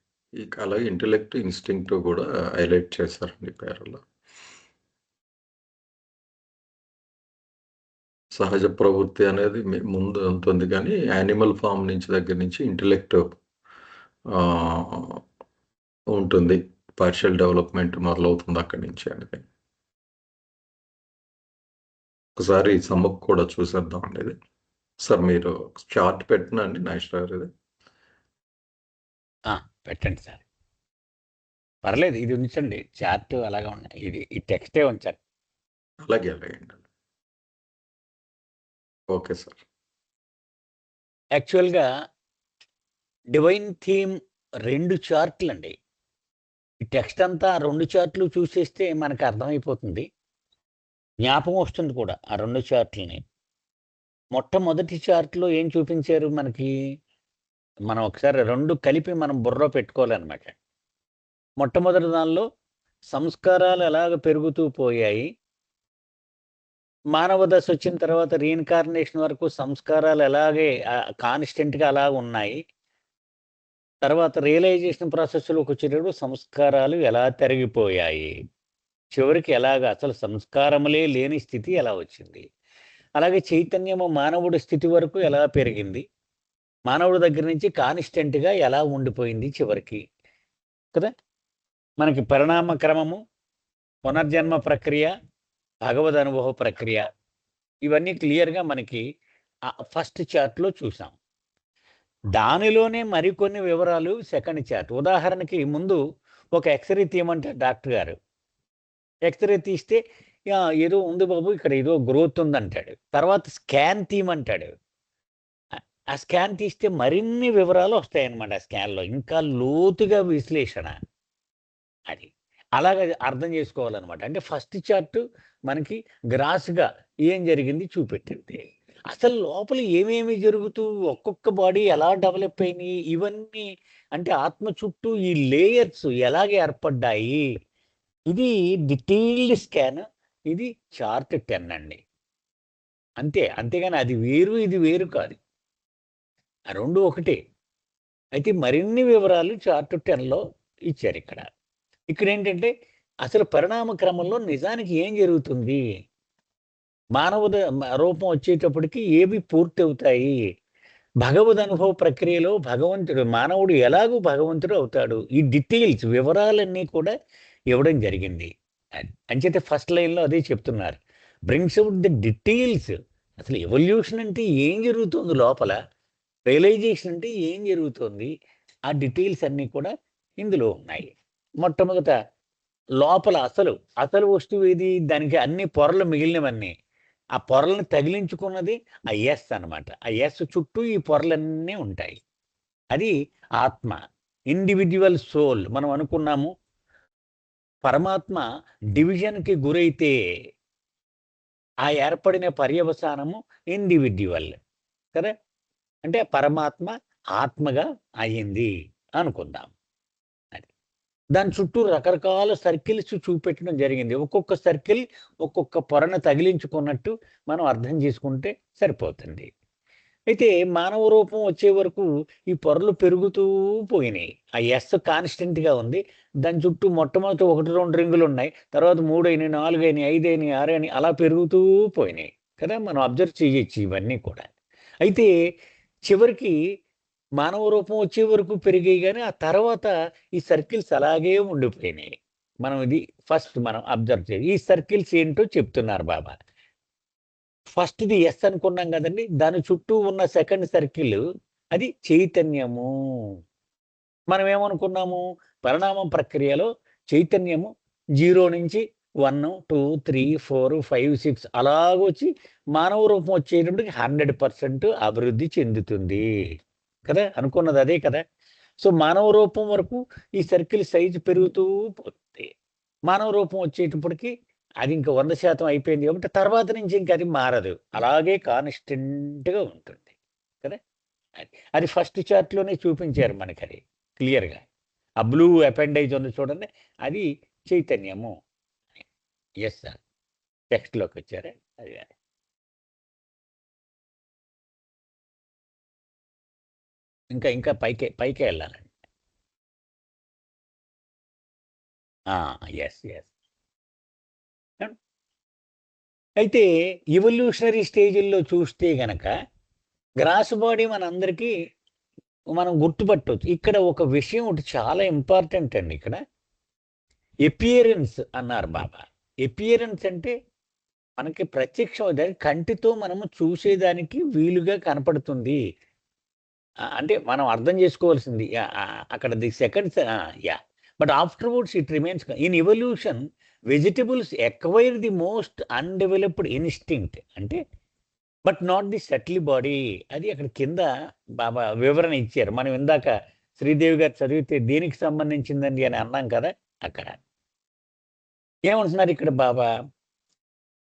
[SPEAKER 1] అలాగే ఇంటెలెక్ట్, ఇన్స్టింక్ట్ కూడా హైలైట్ చేశారండి పేరులో. సహజ ప్రవృత్తి అనేది ముందు ఉంటుంది, కానీ యానిమల్ ఫామ్ నుంచి దగ్గర నుంచి ఇంటెలెక్ట్ ఉంటుంది, పార్షియల్ డెవలప్మెంట్ మొదలవుతుంది అక్కడి నుంచి అనేది. ఒకసారి సమ్మక్ కూడా చూసేద్దాం అండి ఇది. సార్ మీరు చార్ట్ పెట్టినండి నాగేశ్వర గారు ఇది.
[SPEAKER 5] పెట్టండి సార్, పర్లేదు, ఇది ఉంచండి, చార్ట్ అలాగే ఉన్నాయి, ఇది ఈ టెక్స్టే ఉంచండి.
[SPEAKER 1] అలాగే ఓకే సార్.
[SPEAKER 5] యాక్చువల్గా డివైన్ థీమ్ 2 చార్ట్లు అండి. ఈ టెక్స్ట్ అంతా 2 చార్ట్లు చూసేస్తే మనకు అర్థమైపోతుంది, జ్ఞాపకం వస్తుంది కూడా ఆ 2 చార్ట్లని. మొట్టమొదటి చార్ట్లో ఏం చూపించారు మనకి, మనం ఒకసారి 2 కలిపి మనం బుర్రలో పెట్టుకోవాలన్నమాట. మొట్టమొదటి దానిలో సంస్కారాలు ఎలాగ పెరుగుతూ పోయాయి, మానవ దశ వచ్చిన తర్వాత రీఇన్కార్నేషన్ వరకు సంస్కారాలు ఎలాగే కాన్స్టెంట్గా అలా ఉన్నాయి. తర్వాత రియలైజేషన్ ప్రాసెస్లోకి వచ్చేటప్పుడు సంస్కారాలు ఎలా తరిగిపోయాయి, చివరికి ఎలాగ అసలు సంస్కారములే లేని స్థితి ఎలా వచ్చింది. అలాగే చైతన్యము మానవుడి స్థితి వరకు ఎలా పెరిగింది, మానవుడి దగ్గర నుంచి కాన్స్టెంట్గా ఎలా ఉండిపోయింది చివరికి కదా. మనకి పరిణామ క్రమము, పునర్జన్మ ప్రక్రియ, భగవద్ అనుభవ ప్రక్రియ, ఇవన్నీ క్లియర్గా మనకి ఫస్ట్ చార్ట్లో చూసాం. దానిలోనే మరికొన్ని వివరాలు సెకండ్ చార్ట్. ఉదాహరణకి ముందు ఒక ఎక్స్రే తీయమంటారు డాక్టర్ గారు. ఎక్స్రే తీస్తే ఏదో ఉంది బాబు, ఇక్కడ ఏదో గ్రోత్ ఉందంటాడు. తర్వాత స్కాన్ తీయమంటాడు. ఆ స్కాన్ తీస్తే మరిన్ని వివరాలు వస్తాయన్నమాట. ఆ స్కాన్లో ఇంకా లోతుగా విశ్లేషణ. అది అలాగ అర్థం చేసుకోవాలన్నమాట. అంటే ఫస్ట్ చార్ట్ మనకి గ్రాస్గా ఏం జరిగింది చూపెట్టింది. అసలు లోపల ఏమేమి జరుగుతూ ఒక్కొక్క బాడీ ఎలా డెవలప్ అయినాయి, ఇవన్నీ అంటే ఆత్మ చుట్టూ ఈ లేయర్స్ ఎలాగే ఏర్పడ్డాయి, ఇది డీటెయిల్డ్ స్కాన్. ఇది చార్ట్ 10 అండి, అంతేగాని అది వేరు ఇది వేరు కాదు, ఆ 2 ఒకటే. అయితే మరిన్ని వివరాలు చార్ట్ 10లో ఇచ్చారు. ఇక్కడ ఏంటంటే అసలు పరిణామ క్రమంలో నిజానికి ఏం జరుగుతుంది, మానవ రూపం వచ్చేటప్పటికి ఏవి పూర్తి అవుతాయి, భగవద్ అనుభవ ప్రక్రియలో భగవంతుడు మానవుడు ఎలాగూ భగవంతుడు అవుతాడు, ఈ డీటెయిల్స్ వివరాలన్నీ కూడా ఇవ్వడం జరిగింది. అంచేతే ఫస్ట్ లైన్లో అదే చెప్తున్నారు, బ్రింగ్స్ అవుట్ ది డీటెయిల్స్. అసలు ఎవల్యూషన్ అంటే ఏం జరుగుతుంది లోపల, రియలైజేషన్ అంటే ఏం జరుగుతుంది, ఆ డీటెయిల్స్ అన్నీ కూడా ఇందులో ఉన్నాయి. మొట్టమొదట లోపల అసలు వస్తువు ఏది, దానికి అన్ని పొరలు మిగిలినవన్నీ, ఆ పొరలను తగిలించుకున్నది ఆ ఎస్ అనమాట. ఆ ఎస్ చుట్టూ ఈ పొరలన్నీ ఉంటాయి. అది ఆత్మ, ఇండివిజువల్ సోల్. మనం అనుకున్నాము పరమాత్మ డివిజన్కి గురైతే ఆ ఏర్పడిన పర్యవసానము ఇండివిడ్యువల్ కదా, అంటే పరమాత్మ ఆత్మగా అయ్యింది అనుకుందాం. దాని చుట్టూ రకరకాల సర్కిల్స్ చూపెట్టడం జరిగింది. ఒక్కొక్క సర్కిల్ ఒక్కొక్క పొరను తగిలించుకున్నట్టు మనం అర్థం చేసుకుంటే సరిపోతుంది. అయితే మానవ రూపం వచ్చే వరకు ఈ పొరలు పెరుగుతూ పోయినాయి. ఆ ఎస్ కాన్స్టెంట్గా ఉంది, దాని చుట్టూ మొట్టమొదటి 1-2 రింగులు ఉన్నాయి, తర్వాత 3 అయినాయి, 4 అయినాయి, 5 అయినాయి, 6 అయినాయి, అలా పెరుగుతూ పోయినాయి కదా. మనం అబ్జర్వ్ చేయొచ్చు ఇవన్నీ కూడా. అయితే చివరికి మానవ రూపం వచ్చే వరకు పెరిగాయి, కానీ ఆ తర్వాత ఈ సర్కిల్స్ అలాగే ఉండిపోయినాయి. మనం ఇది ఫస్ట్ మనం అబ్జర్వ్ చేయాలి. ఈ సర్కిల్స్ ఏంటో చెప్తున్నారు బాబా. ఫస్ట్ది ఎస్ అనుకున్నాం కదండి, దాని చుట్టూ ఉన్న సెకండ్ సర్కిల్ అది చైతన్యము. మనం ఏమనుకున్నాము, పరిణామం ప్రక్రియలో చైతన్యము 0 నుంచి 1, 2, 3, 4, 5, 6 అలాగొచ్చి మానవ రూపం వచ్చేటప్పటికి 100% అభివృద్ధి చెందుతుంది కదా, అనుకున్నది అదే కదా. సో మానవ రూపం వరకు ఈ సర్కిల్ సైజు పెరుగుతూ పోతుంది. మానవ రూపం వచ్చేటప్పటికి అది ఇంకా 100% అయిపోయింది కాబట్టి తర్వాత నుంచి ఇంక అది మారదు, అలాగే కాన్స్టెంట్గా ఉంటుంది కదా. అది ఫస్ట్ చార్ట్లోనే చూపించారు మనకి, అది క్లియర్గా. ఆ బ్లూ అపెండైజ్ ఉంది చూడండి, అది చైతన్యము. ఎస్ సార్, టెక్స్ట్లోకి వచ్చారే అది. ఇంకా ఇంకా పైకే వెళ్ళాలండి. Yes yes. అయితే ఎవల్యూషనరీ స్టేజ్ల్లో చూస్తే గనక గ్రాస్ బాడీ మనందరికీ మనం గుర్తుపట్టవచ్చు. ఇక్కడ ఒక విషయం ఒకటి చాలా ఇంపార్టెంట్ అండి. ఇక్కడ ఎపియరెన్స్ అన్నారు బాబా. ఎపియరెన్స్ అంటే మనకి ప్రత్యక్షం, కంటితో మనము చూసేదానికి వీలుగా కనపడుతుంది. అంటే మనం అర్థం చేసుకోవాల్సింది అక్కడ the seconds. Yeah, but afterwards it remains. In evolution vegetables acquire the most undeveloped instinct అంటే, but not the subtle body. అది అక్కడ కింద బాబా వివరణ ఇచ్చారు. మనం ఇందాక శ్రీదేవి గారు చదివితే దేనికి సంబంధించిందండి అని అన్నాం కదా, అక్కడ ఏమంటున్నారు ఇక్కడ బాబా,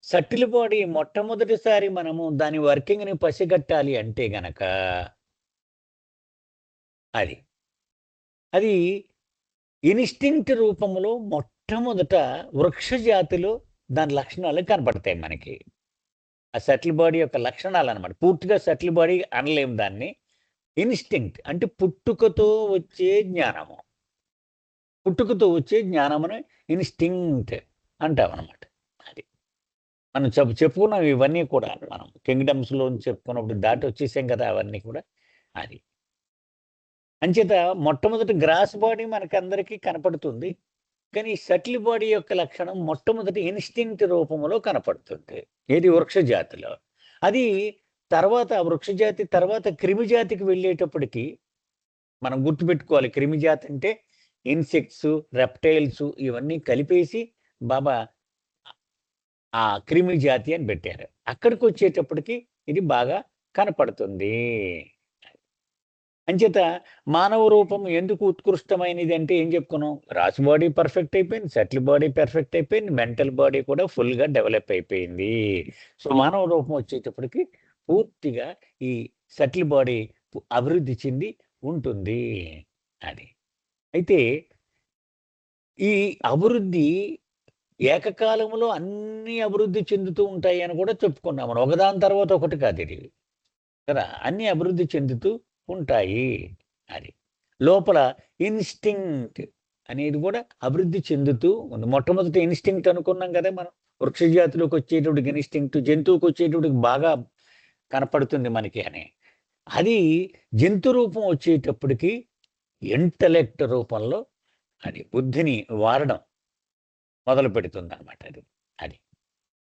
[SPEAKER 5] సటిల్ బాడీ మొట్టమొదటిసారి మనము దాని వర్కింగ్ని పసిగట్టాలి అంటే గనక అది ఇన్స్టింక్ట్ రూపంలో మొట్టమొదట వృక్ష జాతిలో దాని లక్షణాలు కనపడతాయి మనకి. ఆ సటిల్ బాడీ యొక్క లక్షణాలు అనమాట. పూర్తిగా సటిల్ బాడీ అనలేము దాన్ని. ఇన్స్టింక్ట్ అంటే పుట్టుకతో వచ్చే జ్ఞానము. పుట్టుకతో వచ్చే జ్ఞానముని ఇన్స్టింక్ట్ అంటాం అనమాట. అది మనం చెప్పుకున్నాం ఇవన్నీ కూడా. మనం కింగ్డమ్స్లో చెప్పుకున్నప్పుడు దాటి వచ్చేసాం కదా అవన్నీ కూడా. అది అంచేత మొట్టమొదటి గ్రాస్ బాడీ మనకందరికీ కనపడుతుంది, కానీ సటిల్ బాడీ యొక్క లక్షణం మొట్టమొదటి ఇన్స్టింక్ట్ రూపంలో కనపడుతుంది. ఏది వృక్ష జాతిలో. అది తర్వాత వృక్ష జాతి తర్వాత క్రిమి జాతికి వెళ్ళేటప్పటికి మనం గుర్తుపెట్టుకోవాలి, క్రిమి జాతి అంటే ఇన్సెక్ట్స్, రెప్టైల్స్ ఇవన్నీ కలిపేసి బాబా ఆ క్రిమి జాతి అని పెట్టారు. అక్కడికి వచ్చేటప్పటికి ఇది బాగా కనపడుతుంది. అంచేత మానవ రూపం ఎందుకు ఉత్కృష్టమైనది అంటే ఏం చెప్పుకున్నాం, గ్రాస్ బాడీ పర్ఫెక్ట్ అయిపోయింది, సటిల్ బాడీ పర్ఫెక్ట్ అయిపోయింది, మెంటల్ బాడీ కూడా ఫుల్గా డెవలప్ అయిపోయింది. సో మానవ రూపం వచ్చేటప్పటికి పూర్తిగా ఈ సటిల్ బాడీ అభివృద్ధి చెంది ఉంటుంది. అది అయితే ఈ అభివృద్ధి ఏకకాలంలో అన్ని అభివృద్ధి చెందుతూ ఉంటాయి అని కూడా చెప్పుకున్నాం మనం. ఒకదాని తర్వాత ఒకటి కాదు ఇది కదా, అన్ని అభివృద్ధి చెందుతూ ఉంటాయి. అది లోపల ఇన్స్టింక్ట్ అనేది కూడా అభివృద్ధి చెందుతూ ఉంది. మొట్టమొదటి ఇన్స్టింక్ట్ అనుకున్నాం కదా మనం, వృక్ష జాతిలోకి వచ్చేటప్పటికి ఇన్స్టింక్ట్, జంతువుకి వచ్చేటప్పటికి బాగా కనపడుతుంది మనకి అని. అది జంతు రూపం వచ్చేటప్పటికి ఇంటలెక్ట్ రూపంలో అది బుద్ధిని వాడడం మొదలు పెడుతుంది అనమాట. అది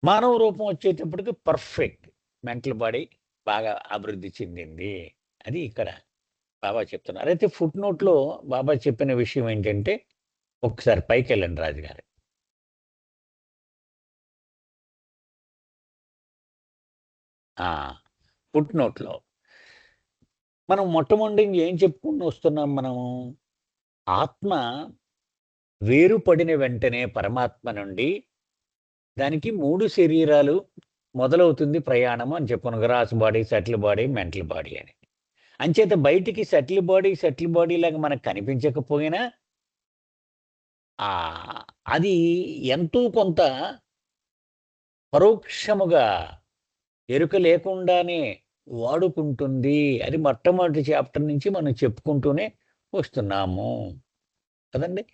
[SPEAKER 5] మానవ రూపం వచ్చేటప్పటికి పర్ఫెక్ట్ మెంటల్ బాడీ బాగా అభివృద్ధి చెందింది. అది ఇక్కడ బాబా చెప్తున్నారు. అయితే ఫుట్ నోట్లో బాబా చెప్పిన విషయం ఏంటంటే, ఒకసారి పైకి వెళ్ళండి రాజుగారు. ఫుట్ నోట్లో మనం మొట్టమొదటి ఏం చెప్పుకుంటూ వస్తున్నాం, మనము ఆత్మ వేరుపడిన వెంటనే పరమాత్మ నుండి దానికి 3 శరీరాలు మొదలవుతుంది ప్రయాణము అని చెప్పుకున్నాం. Gross body, subtle body, mental body అని. అంచేత బయటికి సటిల్ బాడీ లాగా మనకు కనిపించకపోయినా అది ఎంతో కొంత పరోక్షముగా ఎరుక లేకుండానే వాడుకుంటుంది. అది మొట్టమొదటి చాప్టర్ నుంచి మనం చెప్పుకుంటూనే వస్తున్నాము కదండి.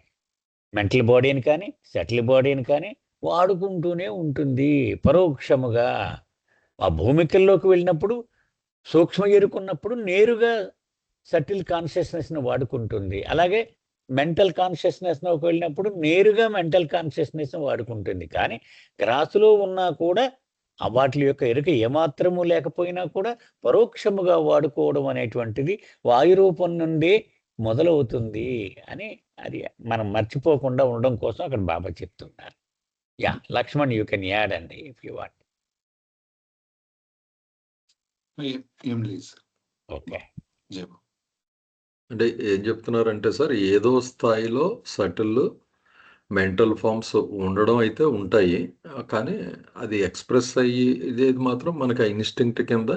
[SPEAKER 5] మెంటల్ బాడీని కానీ సటిల్ బాడీని కానీ వాడుకుంటూనే ఉంటుంది పరోక్షముగా. ఆ భూమికల్లోకి వెళ్ళినప్పుడు సూక్ష్మ ఎరుకున్నప్పుడు నేరుగా సటిల్ కాన్షియస్నెస్ని వాడుకుంటుంది. అలాగే మెంటల్ కాన్షియస్నెస్లోకి వెళ్ళినప్పుడు నేరుగా మెంటల్ కాన్షియస్నెస్ని వాడుకుంటుంది. కానీ గ్రాసులో ఉన్నా కూడా వాటి యొక్క ఎరుక ఏమాత్రము లేకపోయినా కూడా పరోక్షముగా వాడుకోవడం అనేటువంటిది వాయురూపం నుండే మొదలవుతుంది అని అది మనం మర్చిపోకుండా ఉండడం కోసం అక్కడ బాబా చెప్తున్నారు. Yeah Lakshman, you can add అండి ఇఫ్ యూ వాంట్.
[SPEAKER 2] ఏం లేదు సార్.
[SPEAKER 5] ఓకే.
[SPEAKER 1] అంటే ఏం చెప్తున్నారంటే సార్, ఏదో స్థాయిలో సటిల్, మెంటల్ ఫామ్స్ ఉండడం అయితే ఉంటాయి. కానీ అది ఎక్స్‌ప్రెస్ అయ్యి ఇదేది మాత్రం మనకి ఆ ఇన్‌స్టింక్ట్ కింద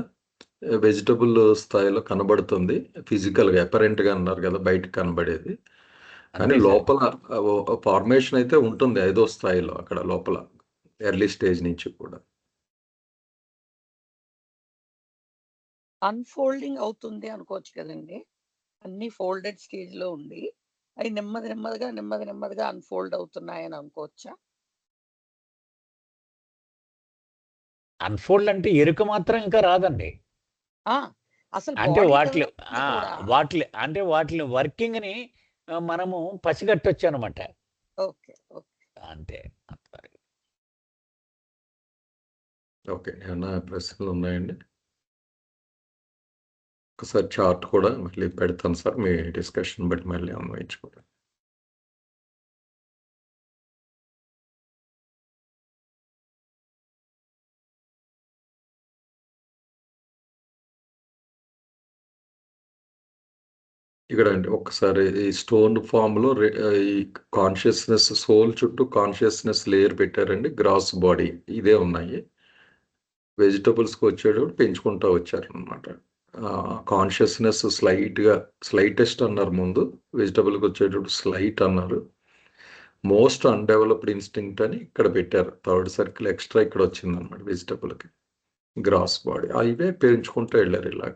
[SPEAKER 1] వెజిటబుల్ స్థాయిలో కనబడుతుంది. ఫిజికల్‌గా అపరెంట్‌గా అన్నారు కదా! బయటకి కనబడేది. కానీ
[SPEAKER 5] అంతే సార్.
[SPEAKER 1] లోపల ఫార్మేషన్ అయితే ఉంటుంది ఐదో స్థాయిలో అక్కడ లోపల. ఎర్లీ స్టేజ్ నుంచి కూడా.
[SPEAKER 3] అన్‌ఫోల్డింగ్ అవుతుంది అనుకోవచ్చు కదండీ! అన్నీ ఫోల్డెడ్ స్టేజ్‌లో ఉండి, అయి నెమ్మదిగా అన్‌ఫోల్డ్ అవుతున్నాయని అనుకోవచ్చా?
[SPEAKER 5] అన్‌ఫోల్డ్ అంటే ఎరుక మాత్రం ఇంకా రాదండి.
[SPEAKER 3] ఆ! అసలు
[SPEAKER 5] అంటే
[SPEAKER 3] బాడీ
[SPEAKER 5] వాటిలి
[SPEAKER 3] డెవలప్‌మెంట్ కూడా.
[SPEAKER 5] వాటిలి వర్కింగ్‌ని మనము పసిగట్టొచ్చనమాట.
[SPEAKER 3] ఓకే.
[SPEAKER 5] అంతే.
[SPEAKER 1] ఓకే. ఏమన్నా ప్రశ్నలున్నాయండి? ఒకసారి చార్ట్ కూడా మళ్ళీ పెడతాను సార్. మీ డిస్కషన్ బట్టి మళ్ళీ అన్వయించుకోండి. ఇక్కడ అండి ఒక్కసారి ఈ స్టోన్ ఫామ్‌లో ఈ కాన్షియస్‌నెస్ సోల్ చుట్టూ కాన్షియస్‌నెస్ లేయర్ పెట్టారండి. గ్రాస్ బాడీ ఇదే ఉన్నాయి. వెజిటబుల్స్‌కి వచ్చేటప్పుడు పెంచుకుంటా వచ్చారనమాట. కాన్షియస్‌నెస్ స్లైటెస్ట్ అన్నారు ముందు. వెజిటబుల్‌కి వచ్చేటప్పుడు స్లైట్ అన్నారు. మోస్ట్ అన్‌డెవలప్డ్ ఇన్‌స్టింక్ట్ అని ఇక్కడ పెట్టారు. థర్డ్ సర్కిల్ ఎక్స్‌ట్రా ఇక్కడ వచ్చిందనమాట వెజిటబుల్‌కి. Gross body. ఇవే పెంచుకుంటూ ఎళ్లారు ఇలాగ.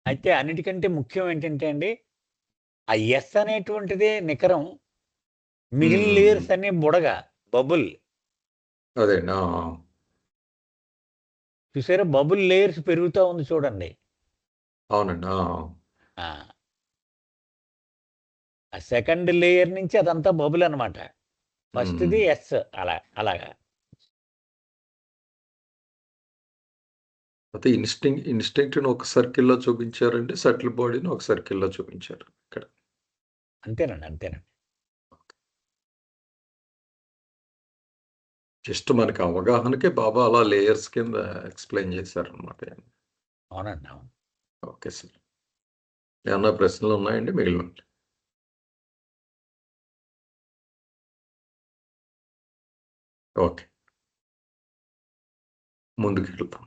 [SPEAKER 5] అయితే అన్నిటికంటే ముఖ్యం ఏంటంటే అండి, ఆ ఎస్ అనేటువంటిదే నికరం. మిగిలిన లేయర్స్ అన్నీ బుడగ, బబుల్.
[SPEAKER 1] అదే అండి.
[SPEAKER 5] చూసారా? బబుల్ లేయర్స్ పెరుగుతా ఉంది చూడండి.
[SPEAKER 1] అవునండి.
[SPEAKER 5] ఆ! ఆ సెకండ్ లేయర్ నుంచి అదంతా బబుల్ అనమాట. ఫస్ట్‌ది ఎస్ అలాగా.
[SPEAKER 1] అయితే ఇన్‌స్టింక్ట్‌ని ఒక సర్కిల్‌లో చూపించారండి. సటిల్ బాడీని ఒక సర్కిల్‌లో చూపించారు ఇక్కడ.
[SPEAKER 5] అంతేనండి.
[SPEAKER 1] జస్ట్ మనకి అవగాహనకే బాబా అలా లేయర్స్ కింద ఎక్స్‌ప్లెయిన్ చేశారనమాట.
[SPEAKER 5] అవునండి. అవును.
[SPEAKER 1] Okay sir. ఏమన్నా ప్రశ్నలున్నాయండి మిగిలినవి? ఓకే. ముందుకెళ్దాం.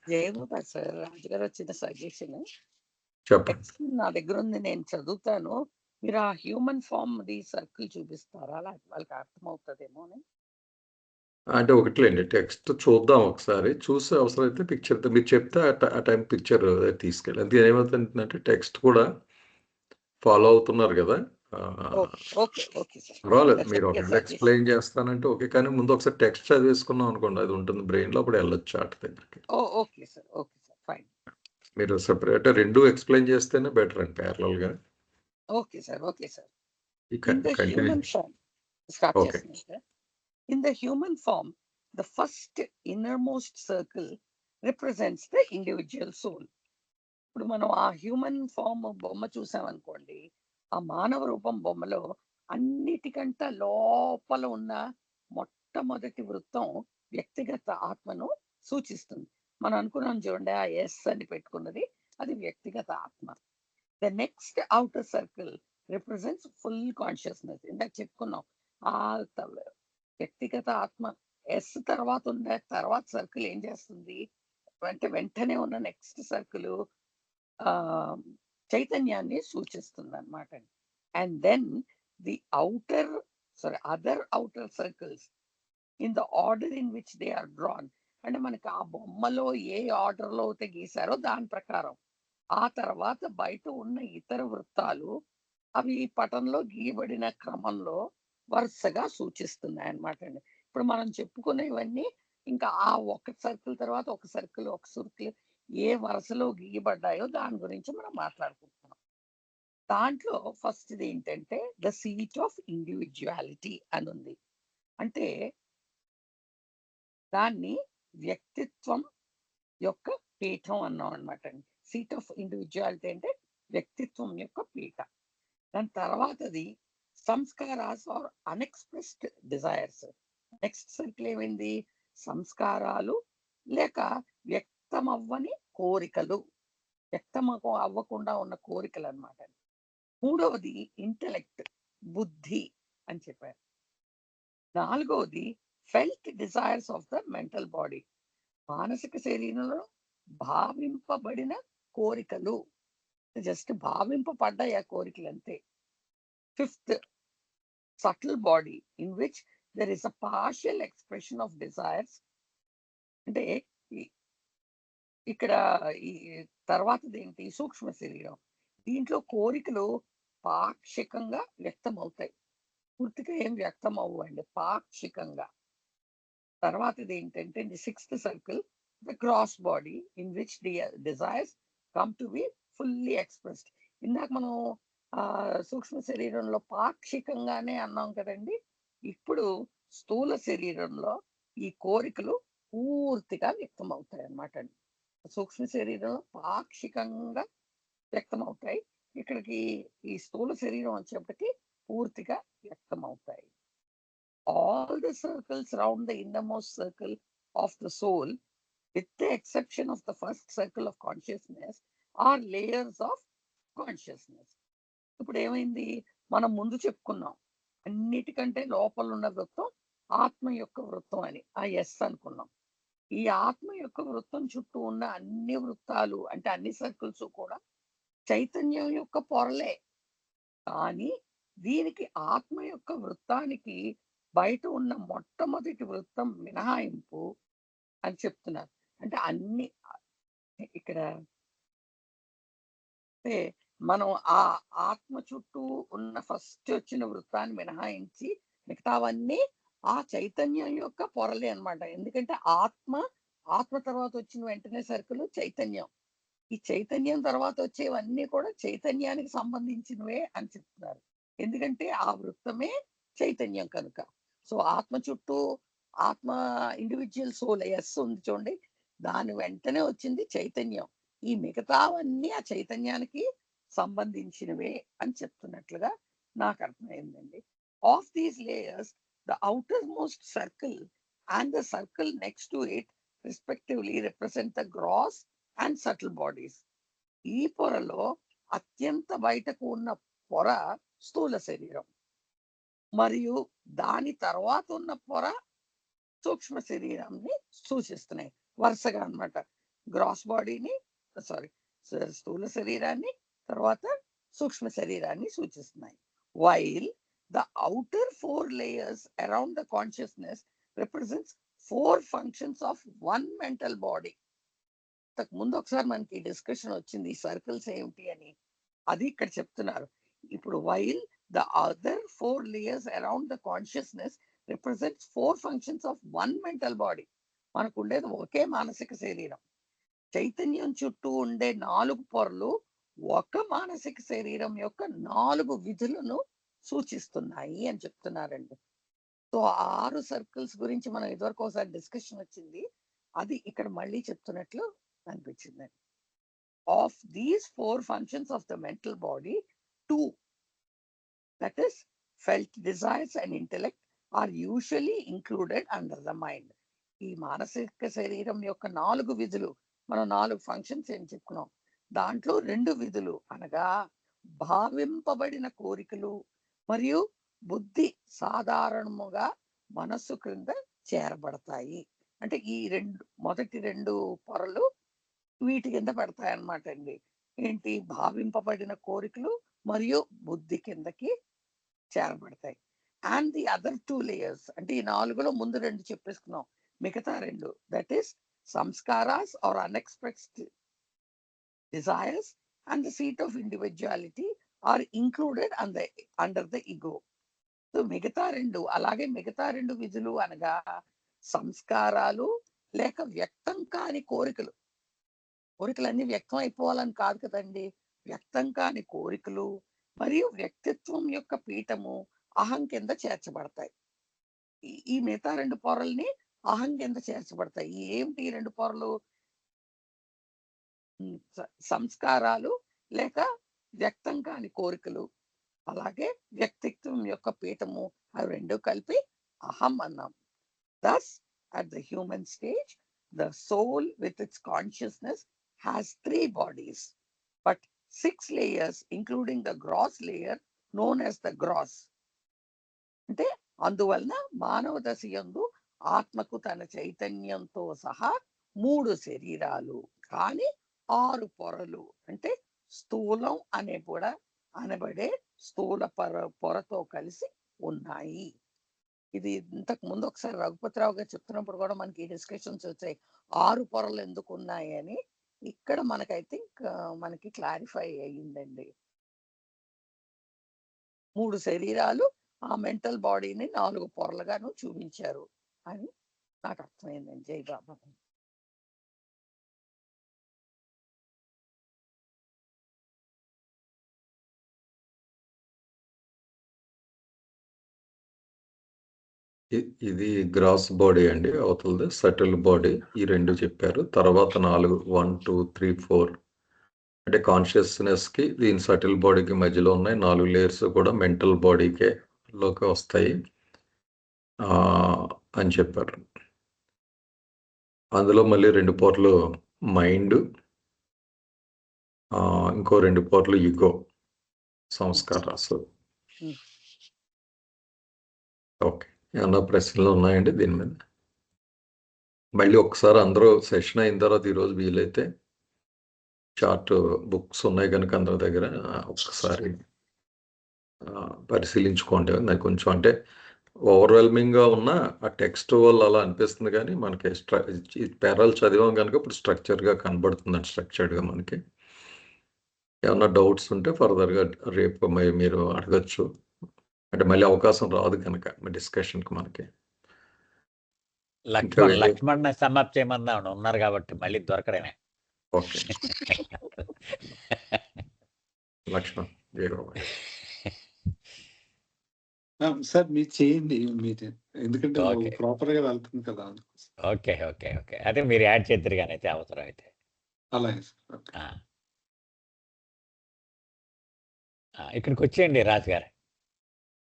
[SPEAKER 3] జయగోపాల్ సార్, రాజుగారు వచ్చిన సజెషన్.
[SPEAKER 1] చెప్పండి.
[SPEAKER 3] టెక్స్ట్ నా దగ్గర ఉంది, నేను చదువుతాను. మీరు ఆ హ్యూమన్ ఫార్మ్‌ది సర్కిల్ చూపిస్తారా? వాళ్ళకి అర్థమవుతదేమో అని.
[SPEAKER 1] అంటే ఒకటిలేండి టెక్స్ట్ చూద్దాం ఒకసారి. చూసి అవసరమైతే పిక్చర్ మీరు చెప్తే ఆ టైం పిక్చర్ తీసుకెళ్ళి. అందుకే ఏమవుతుందంటే టెక్స్ట్ కూడా ఫాలో అవుతున్నారు గదా!
[SPEAKER 3] Okay sir.
[SPEAKER 1] పర్వాలేదు.
[SPEAKER 3] దట్స్
[SPEAKER 1] మీరు
[SPEAKER 3] ఓకే
[SPEAKER 1] ఒకవేళ
[SPEAKER 3] సార్.
[SPEAKER 1] ఎక్స్‌ప్లెయిన్ చేస్తానంటే ఓకే. కానీ ముందు ఒకసారి టెక్స్ట్ చదివేసుకున్నాం అనుకోండి. అది ఉంటుంది బ్రెయిన్‌లో అప్పుడు ఎళ్ళొచ్చు చార్ట్ దగ్గరికి.
[SPEAKER 3] Okay sir. ఫైన్.
[SPEAKER 1] మీరు సెపరేట్ 2 ఎక్స్‌ప్లెయిన్ చేస్తేనే బెటర్ అండి ప్యారలల్‌గా.
[SPEAKER 3] Okay sir.
[SPEAKER 1] ఈ
[SPEAKER 3] in the
[SPEAKER 1] continue
[SPEAKER 3] human form start
[SPEAKER 1] okay.
[SPEAKER 3] చేస్తున్నాను sir. In the human form, the first innermost circle represents the individual soul. ఇప్పుడు మనం ఆ హ్యూమన్ ఫామ్ బొమ్మ చూసామనుకోండి, ఆ మానవ రూపం బొమ్మలో అన్నిటికంటే లోపల ఉన్న మొట్టమొదటి వృత్తం వ్యక్తిగత ఆత్మను సూచిస్తుంది. మనం అనుకున్నాం చూడండి, ఆ ఎస్ అని పెట్టుకున్నది అది వ్యక్తిగత ఆత్మ. The next outer circle represents full consciousness. ఇందాక చెప్పుకున్నాం ఆ వ్యక్తిగత ఆత్మ ఎస్ తర్వాత సర్కిల్ ఏం చేస్తుంది అంటే వెంటనే ఉన్న నెక్స్ట్ సర్కిల్ ఆ చైతన్యాన్ని సూచిస్తుంది అనమాట. And then the other outer circles in the order in which they are drawn. అంటే మనకి ఆ బొమ్మలో ఏ ఆర్డర్ లో అయితే గీసారో దాని ప్రకారం ఆ తర్వాత బయట ఉన్న ఇతర వృత్తాలు అవి ఈ పటంలో గీయబడిన క్రమంలో వరుసగా సూచిస్తున్నాయి అన్నమాట అండి. ఇప్పుడు మనం చెప్పుకునేవన్నీ ఇంకా ఆ ఒక సర్కిల్ తర్వాత ఒక సర్కిల్ ఏ వరుసలో గీయబడ్డాయో దాని గురించి మనం మాట్లాడుకుంటున్నాం. దాంట్లో ఫస్ట్‌ది ఏంటంటే ద సీట్ ఆఫ్ ఇండివిడ్యుయాలిటీ అని ఉంది. అంటే దాన్ని వ్యక్తిత్వం యొక్క పీఠం అన్నాం అనమాట అండి. సీట్ ఆఫ్ ఇండివిడ్యుయాలిటీ అంటే వ్యక్తిత్వం యొక్క పీఠ. దాని తర్వాతది sanskaras are unexpressed desires. Next circle ఏమైంది? సంస్కారాలు లేక వ్యక్తమవ్వని కోరికలు. వ్యక్తం అవ్వకుండా ఉన్న కోరికలనమాట. మూడవది ఇంటెలెక్ట్, బుద్ధి అని చెప్పారు. నాలుగవది felt desires of the mental body, మానసిక శరీరంలో భావింపబడిన కోరికలు, జస్ట్ భావింపబడ్డాయి ఆ కోరికలు అంతే. Fifth subtle body in which there is a partial expression of desires. అంటే ఇక్కడ ఈ తర్వాతది ఏంటి, సూక్ష్మ శరీరం. దీంట్లో కోరికలు పాక్షికంగా వ్యక్తం అవుతాయి, పూర్తిగా ఏం వ్యక్తం అవ్వండి, పాక్షికంగా. తర్వాతది ఏంటంటే the sixth circle, the gross body in which the desires come to be fully expressed. ఇందాక మనం సూక్ష్మ శరీరంలో పాక్షికంగానే అన్నాం కదండి. ఇప్పుడు స్థూల శరీరంలో ఈ కోరికలు పూర్తిగా వ్యక్తం అవుతాయి అన్నమాట అండి. సూక్ష్మ శరీరంలో పాక్షికంగా వ్యక్తం అవుతాయి, ఇక్కడికి ఈ స్థూల శరీరం వచ్చేప్పటికి పూర్తిగా వ్యక్తం అవుతాయి. All the circles round the innermost circle of the soul, with the exception of the first circle of consciousness, are layers of consciousness. ఇప్పుడు ఏమైంది, మనం ముందు చెప్పుకున్నాం అన్నిటికంటే లోపల ఉన్న వృత్తం ఆత్మ యొక్క వృత్తం అని, ఆ ఎస్ అనుకున్నాం. ఈ ఆత్మ యొక్క వృత్తం చుట్టూ ఉన్న అన్ని వృత్తాలు అంటే అన్ని సర్కిల్స్ కూడా చైతన్యం యొక్క పొరలే. కానీ దీనికి ఆత్మ యొక్క వృత్తానికి బయట ఉన్న మొట్టమొదటి వృత్తం మినహాయింపు అని చెప్తున్నారు. అంటే అన్ని ఇక్కడ మనం ఆ ఆత్మ చుట్టూ ఉన్న ఫస్ట్ వచ్చిన వృత్తాన్ని మినహాయించి మిగతావన్నీ ఆ చైతన్యం యొక్క పొరలే అన్నమాట. ఎందుకంటే ఆత్మ తర్వాత వచ్చిన వెంటనే సర్కిల్ చైతన్యం, ఈ చైతన్యం తర్వాత వచ్చేవన్నీ కూడా చైతన్యానికి సంబంధించినవే అని చెప్తున్నారు. ఎందుకంటే ఆ వృత్తమే చైతన్యం కనుక. సో ఆత్మ చుట్టూ ఆత్మ ఇండివిజువల్ సోల్ ఎస్ ఉంది చూడండి, దాని వెంటనే వచ్చింది చైతన్యం. ఈ మిగతావన్నీ ఆ చైతన్యానికి సంబంధించినవే అని చెప్తున్నట్లుగా నాకు అర్థమైందండి. Of these layers the outermost circle and the circle next to it respectively represent the gross and subtle bodies. ఈ పొరలో అత్యంత బయటకు ఉన్న పొర స్థూల శరీరం, మరియు దాని తర్వాత ఉన్న పొర సూక్ష్మ శరీరాన్ని సూచిస్తున్నాయి వరుసగా అన్నమాట. గ్రాస్ బాడీని, సారీ, స్థూల శరీరాన్ని, తర్వాత సూక్ష్మ శరీరాన్ని సూచిస్తున్నాయి. While the outer 4 layers around the consciousness represents 4 functions of one mental body. ముందు ఒకసారి మనకి డిస్కషన్ వచ్చింది ఈ సర్కిల్స్ ఏమిటి అని, అది ఇక్కడ చెప్తున్నారు. ఇప్పుడు while the other 4 layers around the consciousness represents 4 functions of one mental body. మనకు ఉండేది ఒకే మానసిక శరీరం. చైతన్యం చుట్టూ ఉండే 4 పొరలు ఒక మానసిక శరీరం యొక్క 4 విధులను సూచిస్తున్నాయి అని చెప్తున్నారండి. సో 6 సర్కిల్స్ గురించి మనం ఇదివరకు ఒకసారి డిస్కషన్ వచ్చింది, అది ఇక్కడ మళ్ళీ చెప్తున్నట్లు అనిపించిందండి. Of these 4 functions of the mental body, 2, that is felt desires and intellect, are usually included under the mind. ఈ మానసిక శరీరం యొక్క 4 విధులు, మనం 4 ఫంక్షన్స్ ఏం చెప్పుకున్నాం, దాంట్లో 2 విధులు అనగా భావింపబడిన కోరికలు మరియు బుద్ధి సాధారణముగా మనస్సు క్రింద చేరబడతాయి. అంటే ఈ మొదటి 2 పొరలు వీటి కింద పెడతాయి అన్నమాట అండి. ఏంటి, భావింపబడిన కోరికలు మరియు బుద్ధి కిందకి చేరబడతాయి. అండ్ ది అదర్ 2 layers, అంటే ఈ 4లో ముందు 2 చెప్పేసుకున్నాం, మిగతా 2 that is sanskaras are unexpressed desires and the seat of individuality are included under the ego. So మిగతా 2, అలాగే మిగతా 2 విధులు అనగా సంస్కారాలు లేక వ్యక్తం కాని కోరికలు. కోరికలన్నీ వ్యక్తం అయిపోవాలని కాదు కదండి, వ్యక్తం కాని కోరికలు మరియు వ్యక్తిత్వం యొక్క పీఠము అహం కింద చేర్చబడతాయి. ఈ మిగతా 2 పొరల్ని అహం కింద చేర్చబడతాయి. ఏమిటి ఈ 2 పొరలు, సంస్కారాలు లేక వ్యక్తం కాని కోరికలు, అలాగే వ్యక్తిత్వం యొక్క పీఠము, అవి 2 కలిపి అహం అన్నాం. Thus, at the human stage, the soul with its consciousness has 3 bodies, but 6 layers including the gross layer known as the gross. అంటే అందువలన మానవ దశ యందు ఆత్మకు తన చైతన్యంతో సహా 3 శరీరాలు కానీ 6 పొరలు అంటే స్థూలం అనబడే స్థూల పొరతో కలిసి ఉన్నాయి. ఇది ఇంతకు ముందు ఒకసారి రఘుపతిరావు గారు చెప్తున్నప్పుడు కూడా మనకి డిస్కషన్స్ వచ్చాయి 6 పొరలు ఎందుకు ఉన్నాయి అని. ఇక్కడ మనకి ఐ థింక్ మనకి క్లారిఫై అయ్యిందండి. 3 శరీరాలు ఆ మెంటల్ బాడీని 4 పొరలుగాను చూపించారు అని నాకు అర్థమైందండి. జై బాబా.
[SPEAKER 1] ఇది గ్రాస్ బాడీ అండి, అవతలది సటిల్ బాడీ. ఈ 2 చెప్పారు. తర్వాత 4 1 2 3 4 అంటే కాన్షియస్నెస్కి దీని సటిల్ బాడీకి మధ్యలో ఉన్నాయి 4 లేయర్స్ కూడా మెంటల్ బాడీకే లోకి వస్తాయి అని చెప్పారు. అందులో మళ్ళీ 2 పొరలు మైండ్, ఇంకో 2 పొరలు ఈగో, సంస్కారాలు. ఓకే, ఏమన్నా ప్రశ్నలు ఉన్నాయండి దీని మీద? మళ్ళీ ఒకసారి అందరూ సెషన్ అయిన తర్వాత ఈరోజు వీలైతే చార్ట్ బుక్స్ ఉన్నాయి కనుక అందరి దగ్గర ఒకసారి పరిశీలించుకోండి. నాకు కొంచెం అంటే ఓవర్వెల్మింగ్గా ఉన్న ఆ టెక్స్ట్ వల్ల అలా అనిపిస్తుంది, కానీ మనకి పేరాలు చదివాం కనుక ఇప్పుడు స్ట్రక్చర్గా కనబడుతుందండి. స్ట్రక్చర్డ్గా మనకి ఏమన్నా డౌట్స్ ఉంటే ఫర్దర్గా రేపు మీరు అడగచ్చు. అంటే మళ్ళీ అవకాశం రాదు కనుక డిస్కషన్కి మనకి.
[SPEAKER 5] లక్ష్మణ్ సమాప్తి చేయమన్నా ఉన్నారు కాబట్టి మళ్ళీ దొరకడమే.
[SPEAKER 1] ఓకే లక్ష్మణ్
[SPEAKER 2] సార్ మీరు చేయండి, మీరు ఎందుకంటే ప్రాపర్ గా వెళ్తుంది కదా.
[SPEAKER 5] ఓకే ఓకే ఓకే అదే మీరు యాడ్ చేద్దరు కానీ అయితే అవసరం అయితే
[SPEAKER 2] అలాగే
[SPEAKER 5] ఇక్కడికి వచ్చేయండి రాజు గారు.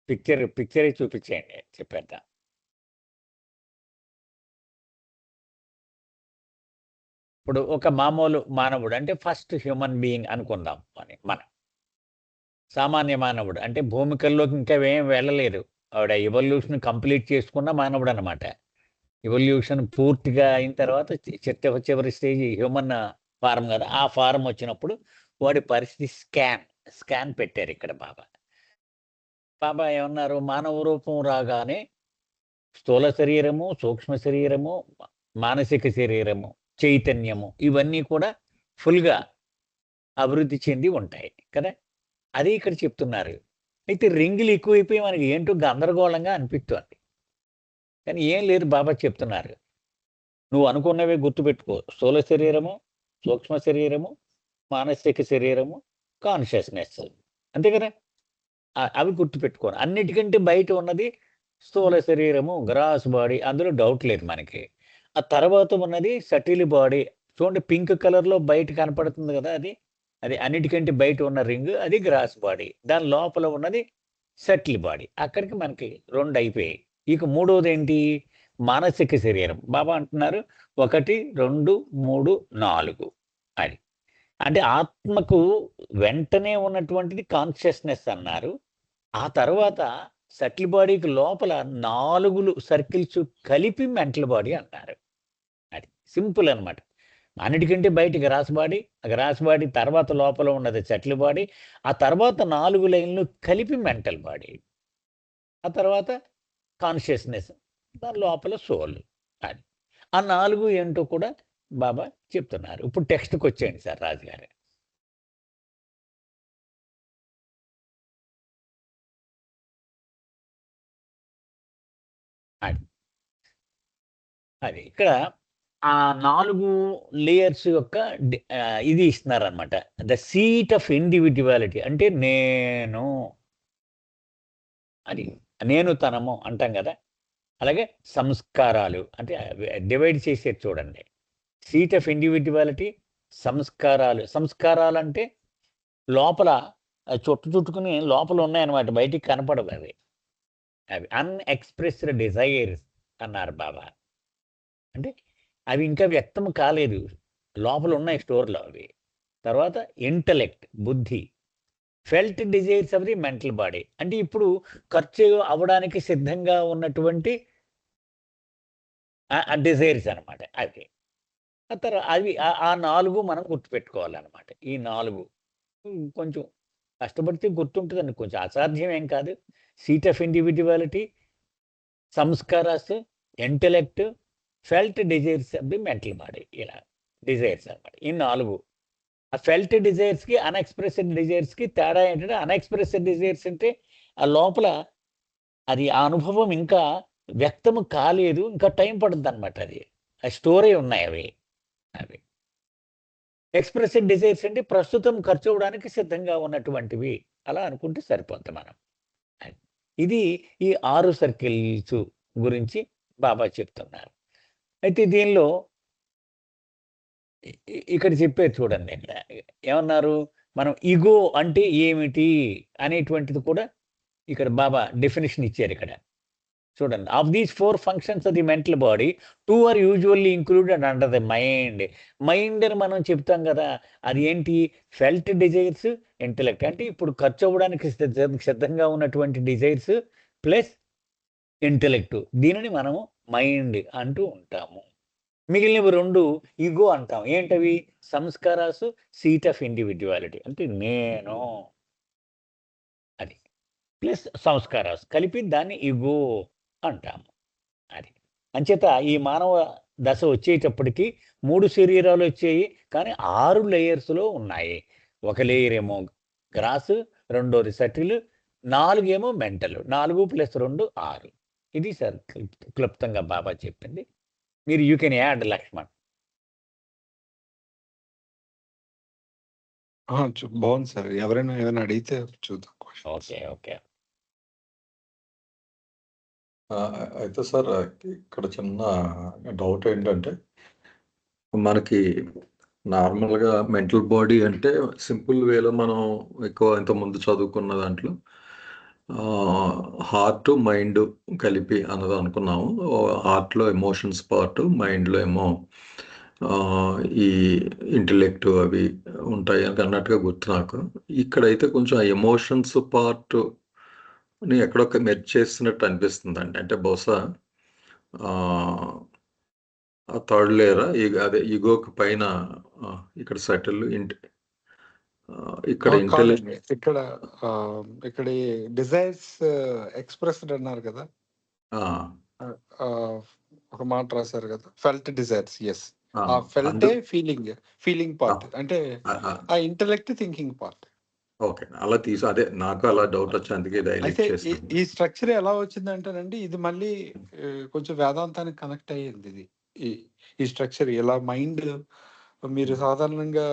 [SPEAKER 5] పిక్చర్ చూపించేయండి చెప్పేద్దా. ఇప్పుడు ఒక మామూలు మానవుడు అంటే ఫస్ట్ హ్యూమన్ బీయింగ్ అనుకుందాం అని. మనం సామాన్య మానవుడు అంటే భూమికల్లోకి ఇంకా ఏం వెళ్ళలేదు. ఆవిడ ఎవల్యూషన్ కంప్లీట్ చేసుకున్న మానవుడు అనమాట. ఎవల్యూషన్ పూర్తిగా అయిన తర్వాత చివరి స్టేజ్ హ్యూమన్ ఫారం కదా. ఆ ఫారం వచ్చినప్పుడు వాడి పరిస్థితి స్కాన్ పెట్టారు ఇక్కడ బాబా ఏమన్నారు, మానవ రూపం రాగానే స్థూల శరీరము, సూక్ష్మ శరీరము, మానసిక శరీరము, చైతన్యము ఇవన్నీ కూడా ఫుల్గా అభివృద్ధి చెంది ఉంటాయి కదా. అది ఇక్కడ చెప్తున్నారు. అయితే రింగులు ఎక్కువైపోయి మనకి ఏంటో గందరగోళంగా అనిపిస్తుంది, కానీ ఏం లేదు. బాబా చెప్తున్నారు నువ్వు అనుకున్నవే గుర్తుపెట్టుకో. స్థూల శరీరము, సూక్ష్మ శరీరము, మానసిక శరీరము, కాన్షియస్నెస్, అంతే కదా. అవి గుర్తుపెట్టుకోను. అన్నిటికంటే బయట ఉన్నది స్థూల శరీరము, గ్రాస్ బాడీ, అందులో డౌట్ లేదు మనకి. ఆ తర్వాత ఉన్నది సటిల్ బాడీ. చూడండి పింక్ కలర్లో బయట కనపడుతుంది కదా, అది అన్నిటికంటే బయట ఉన్న రింగ్, అది గ్రాస్ బాడీ. దాని లోపల ఉన్నది సటిల్ బాడీ. అక్కడికి మనకి 2 అయిపోయాయి. ఇక మూడవది ఏంటి, మానసిక శరీరం. బాబా అంటున్నారు 1 2 3 4 అది. అంటే ఆత్మకు వెంటనే ఉన్నటువంటిది కాన్షియస్నెస్ అన్నారు. ఆ తర్వాత సటిల్ బాడీకి లోపల 4 సర్కిల్స్ కలిపి మెంటల్ బాడీ అన్నారు. అది సింపుల్ అనమాట. అన్నిటికంటే బయట గ్రాస్ బాడీ తర్వాత లోపల ఉన్నది సటిల్ బాడీ. ఆ తర్వాత 4 లైన్లు కలిపి మెంటల్ బాడీ. ఆ తర్వాత కాన్షియస్నెస్, దాని లోపల సోల్. అది ఆ 4 ఏంటో కూడా బాబా చెప్తున్నారు. ఇప్పుడు టెక్స్ట్కి వచ్చేయండి సార్ రాజుగారు. అది ఇక్కడ ఆ 4 లేయర్స్ యొక్క ఇది ఇస్తున్నారనమాట. ద సీట్ ఆఫ్ ఇండివిడ్యువాలిటీ అంటే నేనుతనము అంటాం కదా. అలాగే సంస్కారాలు అంటే డివైడ్ చేసేది చూడండి. సీట్ ఆఫ్ ఇండివిడ్యువాలిటీ, సంస్కారాలు అంటే లోపల చుట్టుకుని లోపల ఉన్నాయన్నమాట, బయటికి కనపడవు అవి అన్ఎక్స్ప్రెస్డ్ డిజైర్స్ అన్నారు బాబా. అంటే అవి ఇంకా వ్యక్తం కాలేదు, లోపల ఉన్నాయి స్టోర్లో. అవి తర్వాత ఇంటలెక్ట్ బుద్ధి, felt desires of the mental body అంటే ఇప్పుడు ఖర్చు అవ్వడానికి సిద్ధంగా ఉన్నటువంటి డిజైర్స్ అనమాట అవి. ఆ తర్వాత అవి ఆ 4 మనం గుర్తుపెట్టుకోవాలన్నమాట. ఈ 4 కొంచెం కష్టపడితే గుర్తుంటుందండి. కొంచెం అసాధ్యం ఏం కాదు. Seat of individuality, sanskaras, intellect, felt desires of the mental body ఇలా డిజైర్స్ అనమాట. ఈ 4 ఆ ఫెల్ట్ డిజైర్స్కి అన్ఎక్స్ప్రెస్డ్ డిజైర్స్కి తేడా ఏంటంటే అన్ఎక్స్ప్రెస్డ్ డిజైర్స్ అంటే ఆ లోపల అది ఆ అనుభవం ఇంకా వ్యక్తము కాలేదు, ఇంకా టైం పడుతుంది అనమాట. అది స్టోర్ అయి ఉన్నాయి అవి. ఎక్స్ప్రెస్డ్ డిజైర్స్ అంటే ప్రస్తుతం ఖర్చు అవ్వడానికి సిద్ధంగా ఉన్నటువంటివి అలా అనుకుంటే సరిపోద్ది మనం. ఇది ఈ 6 సర్కిల్స్ గురించి బాబా చెప్తున్నారు. అయితే దీనిలో ఇక్కడ చెప్పేది చూడండి. ఏమన్నారు, మనం ఈగో అంటే ఏమిటి అనేటువంటిది కూడా ఇక్కడ బాబా డెఫినేషన్ ఇచ్చారు ఇక్కడ చూడండి. Of these 4 functions of the mental body 2 are usually included under the mind. Mind అని మనం చెప్తాం కదా, అది ఏంటి, ఫెల్ట్ డిజైర్స్, ఇంటెలెక్ట్ అంటే ఇప్పుడు ఖర్చు అవ్వడానికి సిద్ధంగా ఉన్నటువంటి డిజైర్స్ ప్లస్ ఇంటెలెక్ట్, దీనిని మనము మైండ్ అంటూ ఉంటాము. మిగిలినవి 2 ఈగో అంటాం. ఏంటవి, సంస్కారాసు, సీట్ ఆఫ్ ఇండివిడ్యువాలిటీ అంటే నేను అది ప్లస్ సంస్కారాస్ కలిపి దాన్ని ఈగో అంటాము. అది అంచేత ఈ మానవ దశ వచ్చేటప్పటికి 3 శరీరాలు వచ్చాయి, కానీ 6 లేయర్స్లో ఉన్నాయి. ఒక లేయర్ ఏమో గ్రాస్, రెండోది సటిల్, 4 ఏమో మెంటల్. 4 + 2 6. ఇది సార్ క్లుప్తంగా బాబా చెప్పింది. మీరు యూ కెన్ యాడ్ లక్ష్మణ్.
[SPEAKER 2] బాగుంది సార్. ఎవరైనా ఏమైనా అడిగితే చూద్దాం.
[SPEAKER 5] ఓకే ఓకే
[SPEAKER 1] అయితే సార్ ఇక్కడ చిన్న డౌట్ ఏంటంటే, మనకి నార్మల్గా మెంటల్ బాడీ అంటే సింపుల్ వేలో మనం ఎక్కువ ఇంతకుముందు చదువుకున్న దాంట్లో హార్ట్ మైండ్ కలిపి అన్నది అనుకున్నాము. హార్ట్లో ఎమోషన్స్ పార్ట్, మైండ్లో ఏమో ఈ ఇంటెలెక్ట్ అవి ఉంటాయి అని అన్నట్టుగా గుర్తు నాకు. ఇక్కడైతే కొంచెం ఆ ఎమోషన్స్ పార్ట్ ఎక్కడో మెర్జ్ చేస్తున్నట్టు అనిపిస్తుందండి. అంటే బహుశా ఆ థర్డ్ లేయర్ అదే ఈగోకి పైన ఇక్కడ సెటిల్ ఇక్కడ ఇంటెలెక్ట్
[SPEAKER 2] ఇక్కడ ఇక్కడ డిజైర్స్ ఎక్స్ప్రెస్డ్ అన్నారు కదా, ఒక మాట రాశారు కదా, ఫెల్ట్ డిజైర్స్. ఎస్, ఆ ఫెల్టే ఫీలింగ్ పార్ట్, అంటే ఆ ఇంటెలెక్ట్ థింకింగ్ పార్ట్.
[SPEAKER 1] ఓకే, అలా అదే నాకు అలా డౌట్ వచ్చి అందుకే
[SPEAKER 2] అయితే ఈ స్ట్రక్చర్ ఎలా వచ్చిందంటేనండి, ఇది మళ్ళీ కొంచెం వేదాంతానికి కనెక్ట్ అయ్యింది. ఇది ఈ స్ట్రక్చర్ ఎలా మైండ్, మీరు సాధారణంగా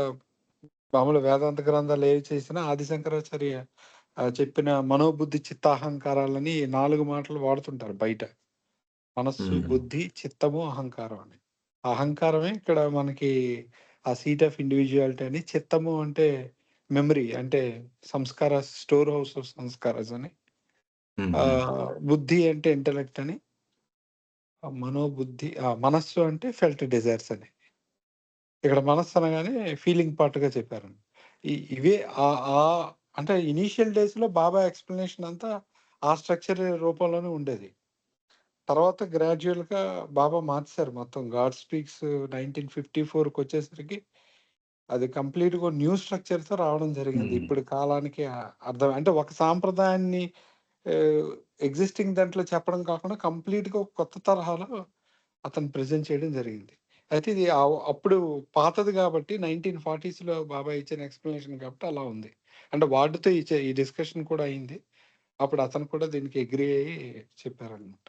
[SPEAKER 2] మామూలు వేదాంత గ్రంథాలు ఏవి చేసినా ఆదిశంకరాచార్య చెప్పిన మనోబుద్ధి చిత్తాహంకారాలని 4 మాటలు వాడుతుంటారు బయట. మనస్సు, బుద్ధి, చిత్తము, అహంకారం అని. అహంకారమే ఇక్కడ మనకి ఆ సీట్ ఆఫ్ ఇండివిజువాలిటీ అని. చిత్తము అంటే మెమరీ, అంటే సంస్కార స్టోర్ హౌస్ ఆఫ్ సంస్కారాస్ అని. బుద్ధి అంటే ఇంటెలెక్ట్ అని. మనోబుద్ధి, మనస్సు అంటే ఫెల్ట్ డిజైర్స్ అని. ఇక్కడ మనస్సు అనగానే ఫీలింగ్ పార్ట్గా చెప్పారు. ఇవే అంటే ఇనీషియల్ డేస్ లో బాబా ఎక్స్ప్లెనేషన్ అంతా ఆ స్ట్రక్చర్ రూపంలోనే ఉండేది. తర్వాత గ్రాడ్యువల్ గా బాబా మార్చారు మొత్తం. గాడ్ స్పీక్స్ 1954కి వచ్చేసరికి అది కంప్లీట్ గా న్యూ స్ట్రక్చర్ తో రావడం జరిగింది. ఇప్పుడు కాలానికి అర్థం, అంటే ఒక సాంప్రదాయాన్ని ఎగ్జిస్టింగ్ దాంట్లో చెప్పడం కాకుండా కంప్లీట్ గా కొత్త తరహాలో అతను ప్రెజెంట్ చేయడం జరిగింది. అయితే ఇది అప్పుడు పాతది కాబట్టి 1940s లో బాబా ఇచ్చిన ఎక్స్ప్లెనేషన్ కాబట్టి అలా ఉంది. అంటే వాటితో ఈ డిస్కషన్ కూడా అయింది. అప్పుడు అతను కూడా దీనికి అగ్రి అయ్యి చెప్పారనమాట.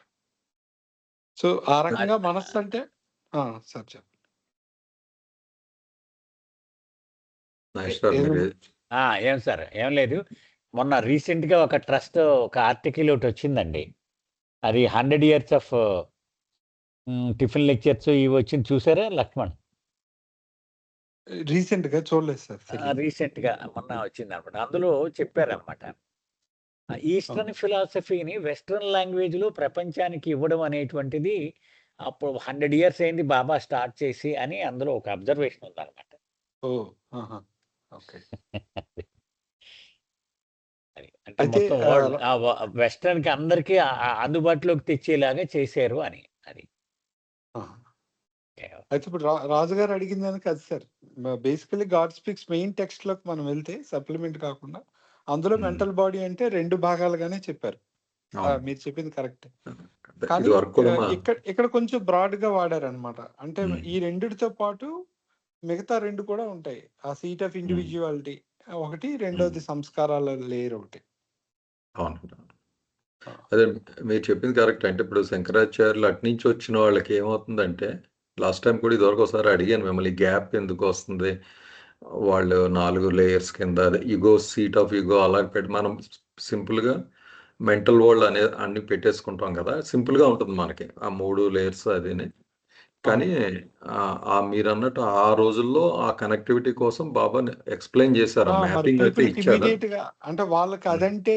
[SPEAKER 2] సో ఆ రకంగా మనస్సు అంటే సార్ చెప్పండి.
[SPEAKER 5] ఏం సార్, ఏం లేదు. మొన్న రీసెంట్ గా ఒక ట్రస్ట్ ఒక ఆర్టికల్ ఒకటి వచ్చిందండి. అది 100 years ఆఫ్ టిఫిన్ లెక్చర్స్ ఇవి వచ్చింది, చూసారా లక్ష్మణ్?
[SPEAKER 2] రీసెంట్ గా చూడలేదు సార్.
[SPEAKER 5] రీసెంట్ గా మొన్న వచ్చింది అనమాట. అందులో చెప్పారనమాట, ఈస్టర్న్ ఫిలాసఫీని వెస్ట్రన్ లాంగ్వేజ్ లో ప్రపంచానికి ఇవ్వడం అనేటువంటిది అప్పుడు 100 years అయింది బాబా స్టార్ట్ చేసి అని అందులో ఒక అబ్జర్వేషన్ ఉందన్నమాట.
[SPEAKER 2] ఓకే.
[SPEAKER 5] అది. అంటే
[SPEAKER 2] అయితే
[SPEAKER 5] మొత్తం వరల్డ్ వెస్టర్న్‌కి అందరికీ అందుబాటులోకి తెచ్చేలాగా చేశారు అని. అది.
[SPEAKER 2] అయితే ఇప్పుడు రాజుగారు అడిగిన దానికి అది sir. Basically God Speaks main టెక్స్ట్‌లోకి మనం వెళ్తే సప్లిమెంట్ కాకుండా అందులో మెంటల్ బాడీ అంటే 2 భాగాలుగానే చెప్పారు.
[SPEAKER 1] అవును.
[SPEAKER 2] మీరు చెప్పింది కరెక్టే.
[SPEAKER 1] ఇది
[SPEAKER 2] కానీ
[SPEAKER 1] వరకు కూడా
[SPEAKER 2] ఇక్కడ కొంచెం బ్రాడ్‌గా వాడారనమాట. అంటే
[SPEAKER 1] ఉమ్,
[SPEAKER 2] ఈ రెండిటితో పాటు మిగతా 2 కూడా ఉంటాయి. ఆ సీట్ ఆఫ్ ఇండివిడ్యువాలిటీ ఒకటి, రెండోది సంస్కారాల లేయర్ ఒకటి.
[SPEAKER 1] అవును.
[SPEAKER 2] ఆ!
[SPEAKER 1] అదే మీరు చెప్పింది కరెక్ట్. అంటే ఇప్పుడు శంకరాచార్యులు అటునుంచి వచ్చిన వాళ్ళకి ఏమవుతుందంటే, లాస్ట్ టైం కూడా ఇదివరకు ఒకసారి అడిగాను మిమ్మల్ని, గ్యాప్ ఎందుకు వస్తుంది? వాళ్ళు 4 లేయర్స్ కింద అదే ఇగో, సీట్ ఆఫ్ ఇగో అలా పెట్టి మనం సింపుల్‌గా మెంటల్ వరల్డ్ అన్నీ పెట్టేసుకుంటాం కదా! సింపుల్‌గా ఉంటుంది మనకి. ఆ 3 లేయర్స్ అదిని. కానీ మీరన్నట్టు ఆ రోజుల్లో ఆ కనెక్టివిటీ కోసం బాబా ఎక్స్‌ప్లెయిన్ చేశారు.
[SPEAKER 2] మరి
[SPEAKER 1] మ్యాపింగ్ అయితే
[SPEAKER 2] పీపుల్‌కి
[SPEAKER 1] ఇచ్చాడు.
[SPEAKER 2] ఇమ్మీడియేట్‌గా అంటే వాళ్ళకి అదంటే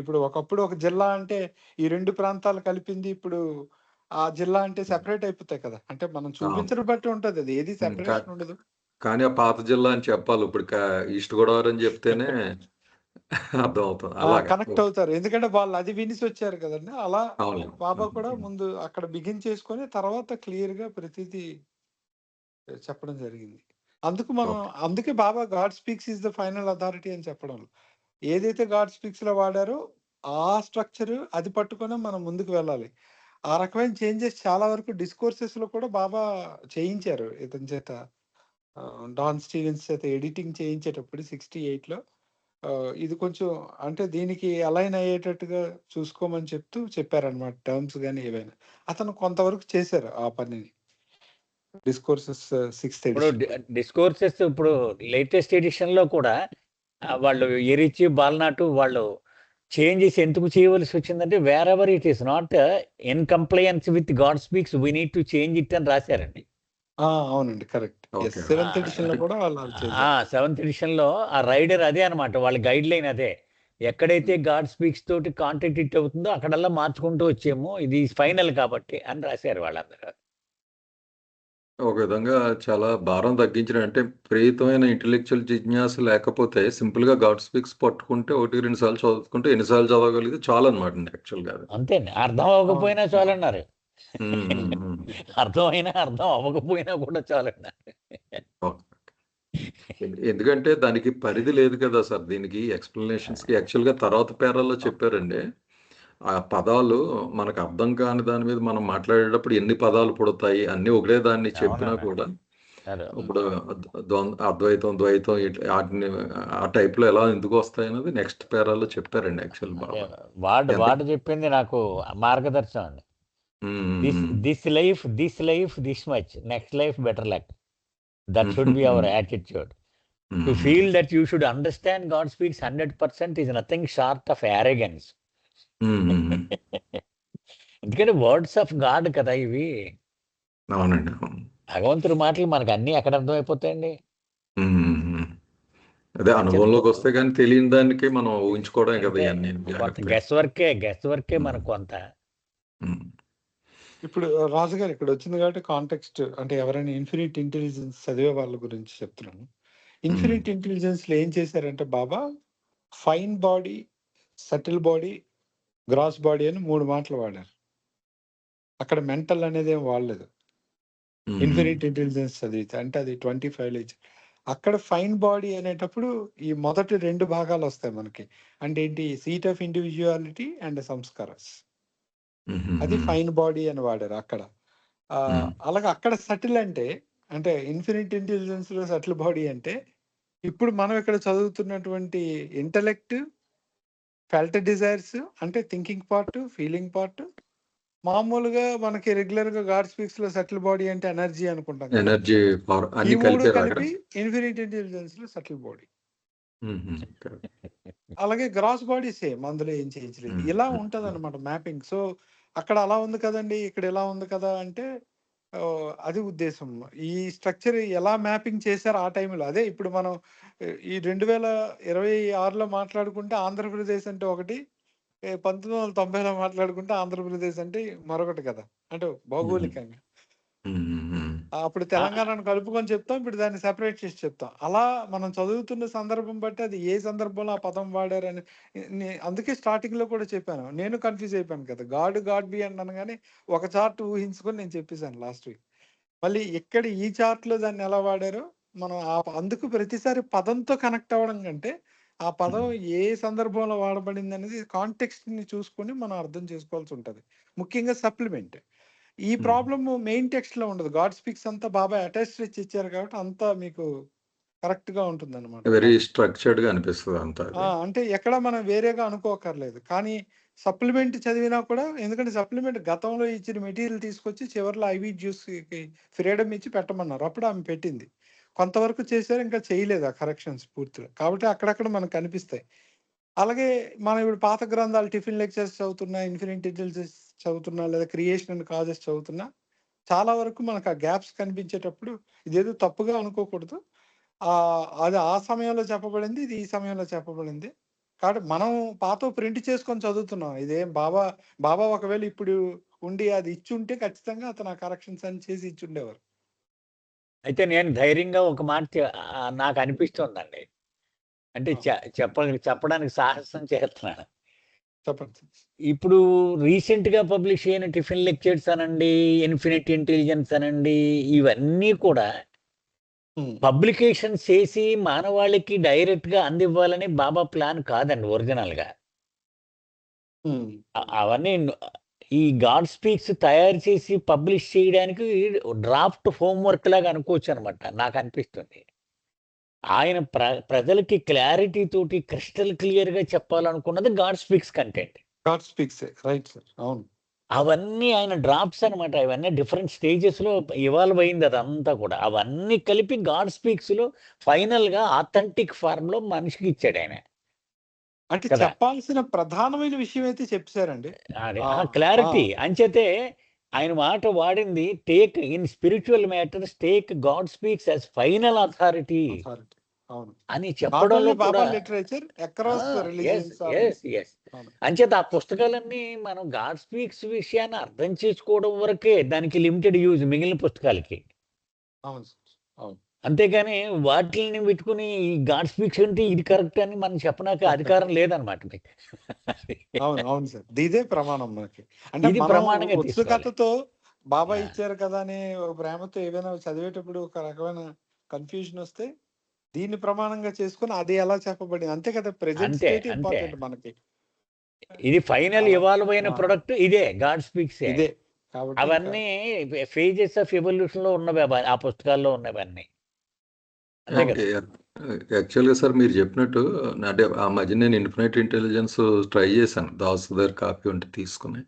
[SPEAKER 2] ఇప్పుడు ఒకప్పుడు ఒక జిల్లా అంటే ఈ 2 ప్రాంతాలు కలిపింది. ఇప్పుడు ఆ జిల్లా అంటే సెపరేట్ అయిపోతాయి కదా! అంటే మనం
[SPEAKER 1] అవును.
[SPEAKER 2] చూపించడం బట్టి ఉంటది అది. ఏది
[SPEAKER 1] కా
[SPEAKER 2] సెపరేషన్ ఉండదు.
[SPEAKER 1] కానీ ఆ పాత జిల్లా అని చెప్పాలి. ఇప్పుడు ఈస్ట్ గోదావరి అని చెప్తేనే అర్థమవుతుంది. అలాగా.
[SPEAKER 2] కనెక్ట్ అవుతారు. ఎందుకంటే వాళ్ళు అది వినేసొచ్చారు కదండీ! అలా
[SPEAKER 1] అవును.
[SPEAKER 2] బాబా కూడా ముందు అక్కడ బిగిన్ చేసుకొని తర్వాత క్లియర్‌గా ప్రతీదీ చెప్పడం జరిగింది.
[SPEAKER 1] ఓకే.
[SPEAKER 2] అందుకే Baba God Speaks is the final authority అని చెప్పడం. ఏదైతే గాడ్ స్పీక్స్‌లో వాడారో ఆ స్ట్రక్చర్ అది పట్టుకొనే మనం ముందుకు వెళ్ళాలి. ఆ రకమైన చేంజెస్ చాలా వరకు డిస్కోర్సెస్‌లో కూడా బాబా చేయించారు ఇతని చేత. డాన్ స్టీవెన్స్ చేత ఎడిటింగ్ చేయించేటప్పుడు 68లో ఇది కొంచెం అంటే దీనికి అలైన్ అయ్యేటట్టుగా చూసుకోమని చెప్పారనమాట. టర్మ్స్ గాని ఏవైనా. అతను కొంతవరకు చేశారు ఆ పనిని. డిస్కోర్సెస్ 6థ్
[SPEAKER 5] ఇప్పుడు
[SPEAKER 2] ఎడిషన్‌లో.
[SPEAKER 5] డిస్కోర్సెస్ ఇప్పుడు లేటెస్ట్ ఎడిషన్‌లో కూడా వాళ్ళు ఎరిచి, బాల్నాటు వాళ్ళు చేంజెస్ ఎందుకు చేయవలసి వచ్చిందంటే wherever it is not in compliance with God speaks we need to change it అని రాశారండి.
[SPEAKER 2] అవునండి. కరెక్ట్. యెస్.
[SPEAKER 1] ఓకే.
[SPEAKER 2] 7థ్ ఎడిషన్‌లో కూడా వాళ్ళు అది చేశారు.
[SPEAKER 5] సెవెంత్ ఎడిషన్‌లో ఆ రైడర్ అదే అనమాట. వాళ్ళ గైడ్ లైన్ అదే. ఎక్కడైతే గాడ్ స్పీక్స్ తోటి కాంటాక్ట్ హిట్ అవుతుందో అక్కడల్లా మార్చుకుంటూ వచ్చాము. ఇది ఫైనల్ కాబట్టి అని రాశారు వాళ్ళందరూ.
[SPEAKER 1] ఒక విధంగా చాలా భారం తగ్గించడం అంటే విపరీతమైన ఇంటెలెక్చువల్ జిజ్ఞాస లేకపోతే సింపుల్‌గా గాడ్ స్పీక్స్ పట్టుకుంటే 1, 2 సార్లు చదువుకుంటే ఎన్ని సార్లు చదవగలిగితే చాలన్నమాట యాక్చువల్‌గా అది.
[SPEAKER 5] అంతే అండి. అర్థం
[SPEAKER 2] అవును.
[SPEAKER 5] అవ్వకపోయినా చాలన్నారు.
[SPEAKER 1] హ్మ్. హ్మ్. హ్మ్.
[SPEAKER 5] అర్థమైనా, అర్థం అవ్వకపోయినా కూడా చాలన్నారు.
[SPEAKER 1] ఓకే. ఎందుకంటే దానికి పరిధి లేదు కదా సార్. దీనికి ఎక్స్‌ప్లనేషన్స్‌కి యాక్చువల్‌గా తర్వాత పేరాల్లో చెప్పారండి. ఆ పదాలు మనకు అర్థం కాని దాని మీద మనం మాట్లాడేటప్పుడు ఎన్ని పదాలు పుడతాయి అన్నీ ఒకటే దాన్ని చెప్పినా
[SPEAKER 5] అవునండి.
[SPEAKER 1] కూడా
[SPEAKER 5] అదే.
[SPEAKER 1] ఇప్పుడు అద్వైతం, ద్వైతం ఆటిని ఆ టైప్‌లో ఎలా ఎందుకొస్తాయన్నది నెక్స్ట్ పేరాలో చెప్పారండి యాక్చువల్
[SPEAKER 5] అదే
[SPEAKER 1] బాబా. ఎంత
[SPEAKER 5] వాడు చెప్పింది నాకు మార్గదర్శనం అండి.
[SPEAKER 1] హ్మ్.
[SPEAKER 5] This life this much. Next life better luck. That should be our attitude. To
[SPEAKER 1] హ్మ్.
[SPEAKER 5] feel that you should understand God speaks 100% is nothing short of arrogance.
[SPEAKER 1] హ్మ్.
[SPEAKER 5] ఎందుకంటే వర్డ్స్ ఆఫ్ గాడ్ కదా ఇవి.
[SPEAKER 1] అవునండి. అవును.
[SPEAKER 5] భగవంతుడి మాటలు మనకు అన్నీ ఎక్కడ అర్థమైపోతాయండి.
[SPEAKER 1] హ్మ్. అదే
[SPEAKER 5] అంచేత
[SPEAKER 1] అనుభవంలోకొస్తే గాని తెలియని దానికి మనం ఊహించుకోవడమే కదా
[SPEAKER 5] అంతే
[SPEAKER 1] ఇయన్నీ
[SPEAKER 5] కొంత
[SPEAKER 1] జాగ్రత్తగా.
[SPEAKER 5] గెస్ వర్కే మనకు కొంత.
[SPEAKER 1] హ్మ్.
[SPEAKER 2] ఇప్పుడు రాజుగారు ఇక్కడొచ్చింది కాబట్టి కాంటెక్స్ట్ అంటే ఎవరైనా ఇన్ఫినిట్ ఇంటెలిజెన్స్ చదివే వాళ్ళ గురించి చెప్తున్నాను.
[SPEAKER 1] హ్మ్.
[SPEAKER 2] ఇన్ఫినిట్ ఇంటెలిజెన్స్‌లో ఏం చేశారంటే Baba fine body, subtle body, gross body అని 3 మాటలు వాడారు. అక్కడ మెంటల్ అనేదేం వాడలేదు.
[SPEAKER 1] హ్మ్.
[SPEAKER 2] ఇన్ఫినిట్ ఇంటెలిజెన్స్ చదివితే. అంటే అది 25లో ఇచ్చారు. అక్కడ ఫైన్ బాడీ అనేటప్పుడు ఈ మొదటి 2 భాగాలొస్తాయి మనకి. అంటే ఏంటి సీట్ ఆఫ్ ఇండివిడ్యువాలిటీ అండ్ సంస్కారస్. అది
[SPEAKER 1] హుహుహు.
[SPEAKER 2] ఫైన్ బాడీ అని వాడారు అక్కడ.
[SPEAKER 1] హ్మ్.
[SPEAKER 2] అలాగే అక్కడ సటిల్ అంటే ఇన్ఫినిట్ ఇంటెలిజెన్స్‌లో సటిల్ బాడీ అంటే ఇప్పుడు మనం ఇక్కడ చదువుతున్నటువంటి ఇంటెలెక్ట్, ఫెల్ట్ డిజైర్స్ అంటే థింకింగ్ పార్ట్, ఫీలింగ్ పార్ట్. మామూలుగా మనకి రెగ్యులర్‌గా గాడ్ స్పీక్స్‌లో సటిల్ బాడీ అంటే ఎనర్జీ అనుకుంటాం కదా!
[SPEAKER 1] ఎనర్జీ పవర్
[SPEAKER 2] ఈ
[SPEAKER 1] అన్నీ
[SPEAKER 2] 3
[SPEAKER 1] కలిపారా అక్కడ?
[SPEAKER 2] కలిపి ఇన్ఫినిట్ ఇంటెలిజెన్స్‌లో సటిల్ బాడీ.
[SPEAKER 1] హుహు. కరెక్ట్.
[SPEAKER 2] అలాగే గ్రాస్ బాడీ సేమ్. అందులో ఏం చేయించలేదు.
[SPEAKER 1] హ్మ్.
[SPEAKER 2] ఇలా
[SPEAKER 1] హ్మ్.
[SPEAKER 2] ఉంటదనమాట మ్యాపింగ్. సో, అక్కడ అలా ఉంది కదండీ! ఇక్కడ ఇలా ఉంది కదా! అంటే అది ఉద్దేశం. ఈ స్ట్రక్చర్ ఎలా మ్యాపింగ్ చేశారో ఆ టైంలో. అదే ఇప్పుడు మనం ఈ 2026లో మాట్లాడుకుంటే ఆంధ్రప్రదేశ్ అంటే ఒకటి. 1990లో మాట్లాడుకుంటే ఆంధ్రప్రదేశ్ అంటే మరొకటి కదా! అంటే
[SPEAKER 1] హ్మ్.
[SPEAKER 2] భౌగోళికంగా.
[SPEAKER 1] హ్మ్.
[SPEAKER 2] అప్పుడు తెలంగాణను కలుపుకొని చెప్తాం, ఇప్పుడు దాన్ని సెపరేట్ చేసి చెప్తాం. అలా మనం చదువుతున్న సందర్భం బట్టి అది ఏ సందర్భంలో ఆ పదం వాడారని అందుకే స్టార్టింగ్ లో కూడా చెప్పాను. నేను కన్ఫ్యూజ్ అయిపోయాను కదా, గాడ్ బి అన్నాను కానీ ఒక చార్ట్ ఊహించుకొని నేను చెప్పేశాను లాస్ట్ వీక్. మళ్ళీ ఇక్కడ ఈ చార్ట్ లో దాన్ని ఎలా వాడారో మనం అందుకు ప్రతిసారి పదంతో కనెక్ట్ అవ్వడం కంటే ఆ పదం ఏ సందర్భంలో వాడబడింది అనేది కాంటెక్స్ట్ ని చూసుకొని మనం అర్థం చేసుకోవాల్సి ఉంటది. ముఖ్యంగా సప్లిమెంట్. ఈ ప్రాబ్లమ్ మెయిన్ టెక్స్ట్ లో ఉండదు. గాడ్ స్పీక్స్ అంతా బాబాయ్ అటాచ్డ్ ఇచ్చి ఇచ్చారు కాబట్టి అంతా మీకు కరెక్ట్ గా ఉంటుంది అనమాట.
[SPEAKER 1] వెరీ స్ట్రక్చర్డ్ గా అనిపిస్తుంది అంతా అది.
[SPEAKER 2] అంటే ఎక్కడ మనం వేరేగా అనుకోకర్లేదు. కానీ సప్లిమెంట్ చదివినా కూడా, ఎందుకంటే సప్లిమెంట్ గతంలో ఇచ్చిన మెటీరియల్ తీసుకొచ్చి చివరిలో ఐవీ జ్యూస్ కి ఫ్రీడమ్ ఇచ్చి పెట్టమన్నారు. అప్పుడు ఆమె పెట్టింది. కొంతవరకు చేశారు, ఇంకా చేయలేదు ఆ కరెక్షన్స్ పూర్తిగా. కాబట్టి అక్కడక్కడ మనకు కనిపిస్తాయి. అలాగే మనం ఇప్పుడు పాత గ్రంథాలు టిఫిన్ లెక్చర్స్ చదువుతున్నా, ఇన్ఫినిట్ ఇంటెలిజెన్స్ చదువుతున్నా, లేదా క్రియేషన్ అండ్ కాజెస్ చదువుతున్నా, చాలా వరకు మనకు ఆ గ్యాప్స్ కనిపించేటప్పుడు ఇదేదో తప్పుగా అనుకోకూడదు. అది ఆ సమయంలో చెప్పబడింది, ఇది ఈ సమయంలో చెప్పబడింది. కాబట్టి మనం పాత ప్రింట్ చేసుకొని చదువుతున్నాం. ఇదేం బాబా ఒకవేళ ఇప్పుడు ఉండి అది ఇచ్చి ఉంటే ఖచ్చితంగా అతను ఆ కరెక్షన్స్ అని చేసి ఇచ్చి ఉండేవారు.
[SPEAKER 5] అయితే నేను ధైర్యంగా ఒక మాట నాకు అనిపిస్తుందండి. అంటే చెప్పడానికి సాహసం చేస్తున్నాను.
[SPEAKER 2] చెప్పండి.
[SPEAKER 5] ఇప్పుడు రీసెంట్ గా పబ్లిష్ అయిన టిఫిన్ లెక్చర్స్ అనండి, ఇన్ఫినిట్ ఇంటెలిజెన్స్ అనండి, ఇవన్నీ కూడా పబ్లికేషన్ చేసి మానవాళికి డైరెక్ట్ గా అందివ్వాలని బాబా ప్లాన్ కాదండి ఒరిజినల్ గా. అవన్నీ ఈ గాడ్ స్పీక్స్ తయారు చేసి పబ్లిష్ చేయడానికి డ్రాఫ్ట్ హోంవర్క్ లాగా అనుకోవచ్చు అనమాట. నాకు అనిపిస్తుంది ఆయన ప్రజలకి క్లారిటీ తోటి క్రిస్టల్ క్లియర్ గా చెప్పాలనుకున్నది God Speaks content.
[SPEAKER 2] God Speaks right sir. అవును,
[SPEAKER 5] అవన్నీ ఆయన డ్రాప్స్ అనమాట. ఇవన్నీ డిఫరెంట్ స్టేజెస్ లో ఇవాల్వ్ అయింది అదంతా కూడా. అవన్నీ కలిపి గాడ్ స్పీక్స్ లో ఫైనల్ గా ఆథెంటిక్ ఫార్మ్ లో మనిషికి ఇచ్చాడు ఆయన.
[SPEAKER 2] అంటే చెప్పాల్సిన ప్రధానమైన విషయం అయితే చెప్పారండి.
[SPEAKER 5] క్లారిటీ అంచేతే ఆయన మాట వాడింది, take in spiritual matters take God speaks as final authority అని చెప్పడంలో కూడా అంచేత ఆ పుస్తకాలన్నీ మనం గాడ్ స్పీక్స్ విషయాన్ని అర్థం చేసుకోవడం వరకే దానికి లిమిటెడ్ యూజ్ మిగిలిన పుస్తకాలకి. అంతేగాని వాటిని పెట్టుకుని గాడ్ స్పీక్స్ అంటే ఇది కరెక్ట్ అని మనం చెప్పడానికి అధికారం లేదనమాట మీకు.
[SPEAKER 2] అవును సార్, ఇదే ప్రమాణం మనకి. అంటే
[SPEAKER 5] ఇది ప్రమాణంగా
[SPEAKER 2] ఉత్సుకతతో బాబా ఇచ్చారు కదా అని ఒక ప్రేమతో ఏదైనా చదివేటప్పుడు ఒక రకమైన కన్ఫ్యూజన్ వస్తే దీన్ని ప్రమాణంగా చేసుకుని అది ఎలా చెప్పబడింది అంతే కదా. ప్రెజెంట్ స్టేట్ ఇంపార్టెంట్ మనకి.
[SPEAKER 5] ఇది ఫైనల్ ఇవాల్వ్ అయిన ప్రొడక్ట్ ఇదే గాడ్ స్పీక్స్.
[SPEAKER 2] ఇదే
[SPEAKER 5] అవన్నీ ఫేజెస్ ఆఫ్ ఎవల్యూషన్ లో ఉన్నవి, ఆ పుస్తకాల్లో ఉన్నవన్నీ.
[SPEAKER 1] యాక్చువల్గా సార్ మీరు చెప్పినట్టు అంటే ఆ మధ్య నేను ఇన్ఫినిట్ ఇంటెలిజెన్స్ ట్రై చేశాను, దాస్ గారి కాపీ ఉంటే తీసుకుని.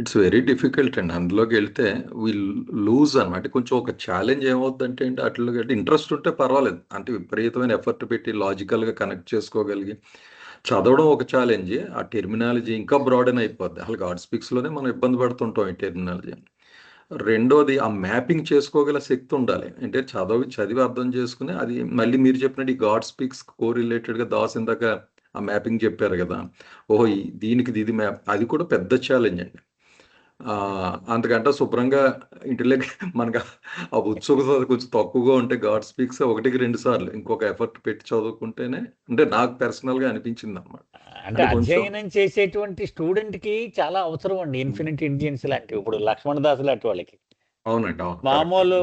[SPEAKER 1] ఇట్స్ వెరీ డిఫికల్ట్ అండి. అందులోకి వెళ్తే విల్ లూజ్ అనమాట. కొంచెం ఒక ఛాలెంజ్ ఏమవుతుందంటే అండి, అట్లా ఇంట్రెస్ట్ ఉంటే పర్వాలేదు, అంటే విపరీతమైన ఎఫర్ట్ పెట్టి లాజికల్గా కనెక్ట్ చేసుకోగలిగి చదవడం ఒక ఛాలెంజ్. ఆ టెర్మినాలజీ ఇంకా బ్రాడెన్ అయిపోద్ది. అసలు గాడ్ స్పీక్స్లోనే మనం ఇబ్బంది పడుతుంటాం ఈ టెర్మినాలజీ. రెండోది ఆ మ్యాపింగ్ చేసుకోగల శక్తి ఉండాలి. అంటే చదివి అర్థం చేసుకుని అది మళ్ళీ మీరు చెప్పినట్టు ఈ గాడ్ స్పీక్స్ కోరిలేటెడ్గా దాస్ ఇందాక ఆ మ్యాపింగ్ చెప్పారు కదా, ఓహో దీనికి ఇది మ్యాప్, అది కూడా పెద్ద ఛాలెంజ్ అండి. అంతకంటే శుభ్రంగా ఇంటిలోకి మనకు ఆ ఉత్సుకత కొంచెం తక్కువగా ఉంటే గాడ్ స్పీక్స్ 1-2 సార్లు ఇంకొక ఎఫర్ట్ పెట్టి చదువుకుంటేనే, అంటే నాకు పర్సనల్గా అనిపించింది అనమాట.
[SPEAKER 5] అంటే అధ్యయనం చేసేటువంటి స్టూడెంట్ కి చాలా అవసరం అండి ఇన్ఫినిట్ ఇంటెలిజెన్స్ లాంటివి. ఇప్పుడు లక్ష్మణ దాస్ లాంటి వాళ్ళకి,
[SPEAKER 1] అవునండి,
[SPEAKER 5] మామూలు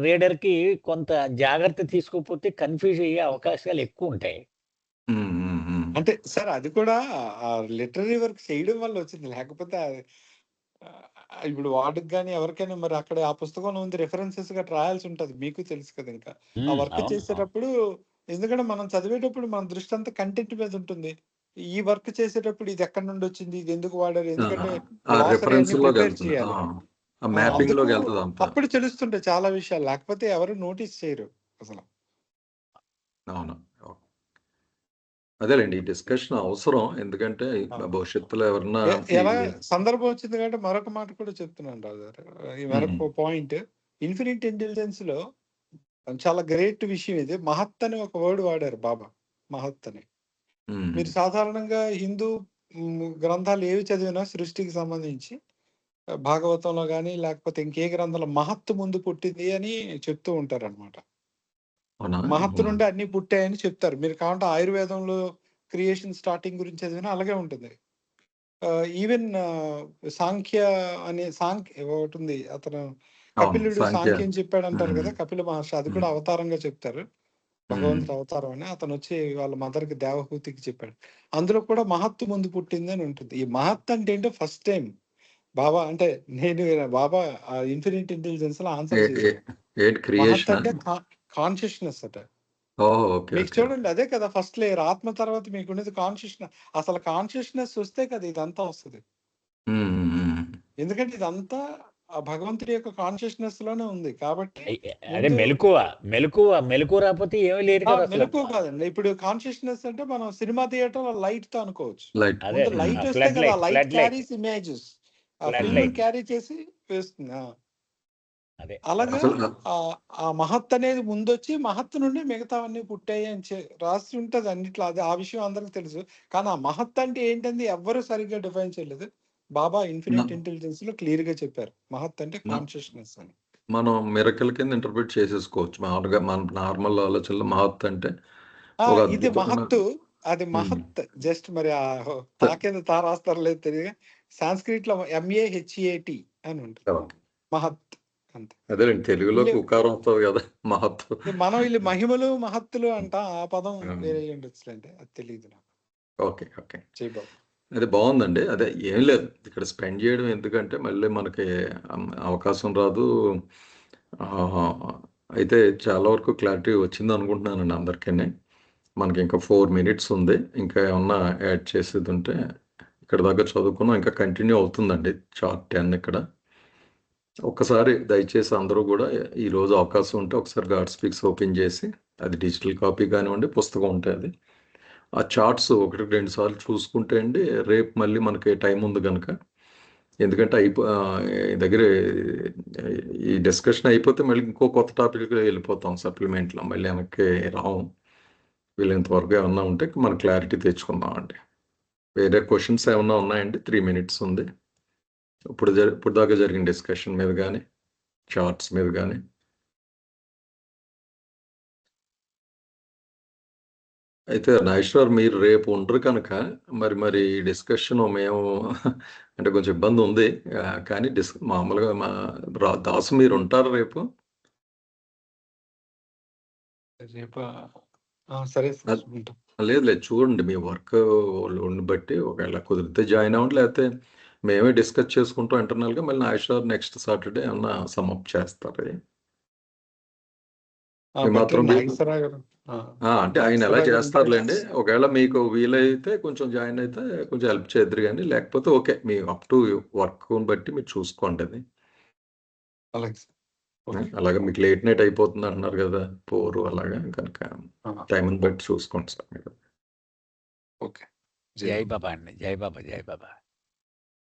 [SPEAKER 5] రీడర్ కి కొంత జాగ్రత్త తీసుకోకపోతే కన్ఫ్యూజ్ అయ్యే అవకాశాలు ఎక్కువ ఉంటాయి.
[SPEAKER 2] అంటే సార్ అది కూడా లిటరరీ వర్క్ చేయడం వల్ల వచ్చింది, లేకపోతే ఇప్పుడు వాడికి కానీ ఎవరికైనా మరి అక్కడ ఆ పుస్తకంలో ఉంది రెఫరెన్సెస్ గా రాయాల్సి ఉంటది, మీకు తెలుసు కదా. ఇంకా ఆ వర్క్ చేసేటప్పుడు, ఎందుకంటే మనం చదివేటప్పుడు మన దృష్టి అంతా కంటెంట్ మీద ఉంటుంది. ఈ వర్క్ చేసేటప్పుడు ఇది ఎక్కడి నుండి వచ్చింది, ఇది ఎందుకు వాడారు, ఎందుకంటే ప్రిపేర్ చేయాలి. అప్పుడు తెలుస్తుంటాయి చాలా విషయాలు, లేకపోతే ఎవరు నోటీస్ చేయరు అసలు.
[SPEAKER 1] అవును, అదేలేండి ఈ డిస్కషన్ అవసరం. ఎందుకంటే భవిష్యత్తులో ఎవరన్నా
[SPEAKER 2] ఎలా సందర్భం వచ్చింది కాబట్టి మరొక మాట కూడా చెప్తున్నాను రాజు గారు. మరొక పాయింట్, ఇన్ఫినిట్ ఇంటెలిజెన్స్ లో చాలా గ్రేట్ విషయం ఇది. మహత్ అని ఒక వర్డ్ వాడారు బాబా, మహత్ అని. మీరు సాధారణంగా హిందూ గ్రంథాలు ఏవి చదివినా సృష్టికి సంబంధించి భాగవతంలో గాని లేకపోతే ఇంకే గ్రంథంలో మహత్తు ముందు పుట్టింది అని చెప్తూ ఉంటారన్నమాట.
[SPEAKER 1] అవునా?
[SPEAKER 2] మహత్తు నుండి అన్ని పుట్టాయని చెప్తారు. మీరు కావాలంటే ఆయుర్వేదంలో క్రియేషన్ స్టార్టింగ్ గురించి చదివినా అలాగే ఉంటుంది. ఈవెన్ సాంఖ్య అనే ఒకటి ఉంది. అతను
[SPEAKER 1] అవును.
[SPEAKER 2] కపిలుడు
[SPEAKER 1] సాంఖ్య.
[SPEAKER 2] సాంఖ్యం చెప్పాడంటారు కదా!
[SPEAKER 1] హ్మ్.
[SPEAKER 2] కపిల మహర్షి అది కూడా
[SPEAKER 1] హ్మ్.
[SPEAKER 2] అవతారంగా చెప్తారు.
[SPEAKER 1] హ్మ్.
[SPEAKER 2] భగవంతుడి అవతారం అని. అతను వచ్చి వాళ్ళ మదర్‌కి దేవహూతికి చెప్పాడు. అందులో కూడా మహత్తు ముందు పుట్టిందని ఉంటుంది. ఈ మహత్ అంటే ఏంటో ఫస్ట్ టైమ్ బాబా అంటే నేను బాబా ఇన్ఫినిట్ ఇంటెలిజెన్స్‌లో ఆన్సర్
[SPEAKER 1] ఏ ఏ
[SPEAKER 2] చేశాను.
[SPEAKER 1] ఏంటి
[SPEAKER 2] మహత్
[SPEAKER 1] క్రియేషనా?
[SPEAKER 2] అంటే కాన్షియస్‌నెస్ అట.
[SPEAKER 1] ఓహ్! ఓకే.
[SPEAKER 2] మీకు
[SPEAKER 1] ఓకే.
[SPEAKER 2] చూడండి అదే కదా ఫస్ట్ లేయర్. ఆత్మ తర్వాత మీకున్నది కాన్షియస్‌నెస్. అసలు కాన్షియస్‌నెస్ వస్తే కదా ఇదంతా వస్తది.
[SPEAKER 1] హ్మ్. హ్మ్. హ్మ్.
[SPEAKER 2] ఎందుకంటే ఇదంతా ఆ భగవంతుడి యొక్క కాన్షియస్‌నెస్ లోనే ఉంది. కాబట్టి
[SPEAKER 5] అదే
[SPEAKER 2] ముందు
[SPEAKER 5] మెలకువ రాకపోతే ఏమీ లేదు కదా అసలు.
[SPEAKER 2] మెలకువ కాదండి. ఇప్పుడు కాన్షియస్‌నెస్ అంటే మనం సినిమా థియేటర్‌లో లైట్‌తో అనుకోవచ్చు.
[SPEAKER 1] లైట్.
[SPEAKER 5] అదే
[SPEAKER 2] ముందు లైట్ వస్తే
[SPEAKER 5] ఫ్లడ్
[SPEAKER 2] కదా ఆ
[SPEAKER 5] light
[SPEAKER 2] light
[SPEAKER 5] flood light
[SPEAKER 2] carries images. ఆ
[SPEAKER 5] ఫ్లడ్
[SPEAKER 2] ఫిల్మ్‌ని
[SPEAKER 5] లైట్
[SPEAKER 2] క్యారీ చేసి వేస్తుంది.
[SPEAKER 5] అదే
[SPEAKER 2] అలాగా
[SPEAKER 1] అసలు
[SPEAKER 2] ఆ మహత్ అనేది ముందొచ్చి మహత్తు నుండి మిగతావన్నీ పుట్టాయి అని రాసి ఉంటది అన్నిట్లో. అది ఆ విషయం అందరికి తెలుసు. కానీ ఆ మహత్ అంటే ఏంటంది ఎవ్వరు సరిగ్గా డిఫైన్ చేయలేదు. బాబా ఇన్ఫినిట్ ఇంటెలిజెన్స్ లో క్లియర్ గా చెప్పారు. మహత్ అంటే కాన్షియస్నెస్ అని.
[SPEAKER 1] మనం మిరకల్ కింద ఇంటర్ప్రిట్ చేసేసుకోవచ్చు. మామూలుగా మన నార్మల్ ఆలోచనలో మహత్ అంటే ఒక
[SPEAKER 2] ఇది
[SPEAKER 1] అద్భుతమైన
[SPEAKER 2] మహత్తు. అది మహత్ జస్ట్ మరి ఆ తాకేది తా రాస్తారు లేదు తెలియదు. సాంస్క్రిట్ లో MAHAT అని ఉంటుంది. మహత్ అంతే.
[SPEAKER 1] అదేలేండి తెలుగులోకి ఉకారం వస్తుంది కదా మహత్.
[SPEAKER 2] మనం వీళ్ళు మహిమలు మహత్తులు అంట. ఆ పదం వేరే ఉండొచ్చులేండి. అది తెలియదు నాకు.
[SPEAKER 1] ఓకే. ఓకే.
[SPEAKER 2] జై బాబు.
[SPEAKER 1] అదే బాగుందండి. అదే ఏం లేదు ఇక్కడ స్పెండ్ చేయడం ఎందుకంటే మళ్ళీ మనకి అవకాశం రాదు. అయితే చాలా వరకు క్లారిటీ వచ్చింది అనుకుంటున్నానండి అందరికీ. మనకి ఇంకా 4 మినిట్స్ ఉంది. ఇంకా ఏమన్నా యాడ్ చేసేది ఉంటే ఇక్కడ దాకా చదువుకున్నాం. ఇంకా కంటిన్యూ అవుతుందండి చార్ట్ 10 ఇక్కడ. ఒక్కసారి దయచేసి అందరూ కూడా ఈరోజు అవకాశం ఉంటే ఒకసారి గాడ్ స్పీక్స్ ఓపెన్ చేసి అది డిజిటల్ కాపీ కానివ్వండి, పుస్తకం ఉంటే అది ఆ చార్ట్స్ 1-2 సార్లు చూసుకుంటే అండి రేపు మళ్ళీ మనకి టైం ఉంది కనుక ఎందుకంటే దగ్గర ఈ డిస్కషన్ అయిపోతే మళ్ళీ ఇంకో కొత్త టాపిక్ వెళ్ళిపోతాం సప్లిమెంట్లో మళ్ళీ వెనక్కి రాము. వీళ్ళంత వరకు ఏమన్నా ఉంటే మన క్లారిటీ తెచ్చుకుందాం అండి. వేరే క్వశ్చన్స్ ఏమన్నా ఉన్నాయండి? 3 మినిట్స్ ఉంది. ఇప్పుడు దాకా జరిగిన డిస్కషన్ మీద కానీ చార్ట్స్ మీద కానీ అయితే నాగేశ్వర్ మీరు రేపు ఉండరు కనుక మరి డిస్కషన్ మేము అంటే కొంచెం ఇబ్బంది ఉంది. కానీ మామూలుగా దాసు మీరు ఉంటారు రేపు?
[SPEAKER 2] రేపు సరే సార్ ఉంటాం.
[SPEAKER 1] లేదు చూడండి మీ వర్క్ లోడ్ని బట్టి ఒకవేళ కుదిరితే జాయిన్ అవ్వండి. లేకపోతే మేమే డిస్కస్ చేసుకుంటాం ఇంటర్నల్గా. మళ్ళీ నాగేశ్వర్ నెక్స్ట్ సాటర్డే ఏమన్నా సమ్అప్ చేస్తారు. మీ మాత్రం
[SPEAKER 2] నాగేశ్వరరావు గారు.
[SPEAKER 1] అంటే ఆయన ఎలా చేస్తారులేండి. ఒకవేళ మీకు వీలైతే కొంచెం జాయిన్ అయితే కొంచెం హెల్ప్ చేద్దరు కానీ లేకపోతే ఓకే మీ అప్ టు వర్క్ని బట్టి మీరు చూసుకోండి అది.
[SPEAKER 2] అలాగే సార్.
[SPEAKER 1] అలాగే మీకు లేట్ నైట్ అయిపోతుంది అంటున్నారు కదా 4 అలాగా కనుక టైంని బట్టి చూసుకోండి సార్ మీరు.
[SPEAKER 2] ఓకే.
[SPEAKER 5] జై బాబా అండి. జై బాబా. జై బాబా.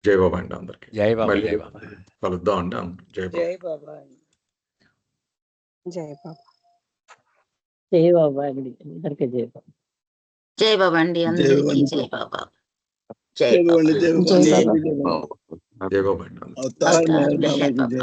[SPEAKER 1] జై బాబా అండి అందరికి.
[SPEAKER 5] జై బాబా.
[SPEAKER 1] మళ్ళీ
[SPEAKER 5] జై బాబా.
[SPEAKER 1] కలుద్దాం అండి. జై బాబా.
[SPEAKER 3] జై బాబా.
[SPEAKER 7] జై బాబా. జై బాబా అండి అందరికీ జై బాబా.
[SPEAKER 4] జై బాబా అండి అందరికీ జై బాబా. జై బాబా.
[SPEAKER 1] జై బాబా అండి.
[SPEAKER 4] అవతార్ మెహర్ బాబాకి జై.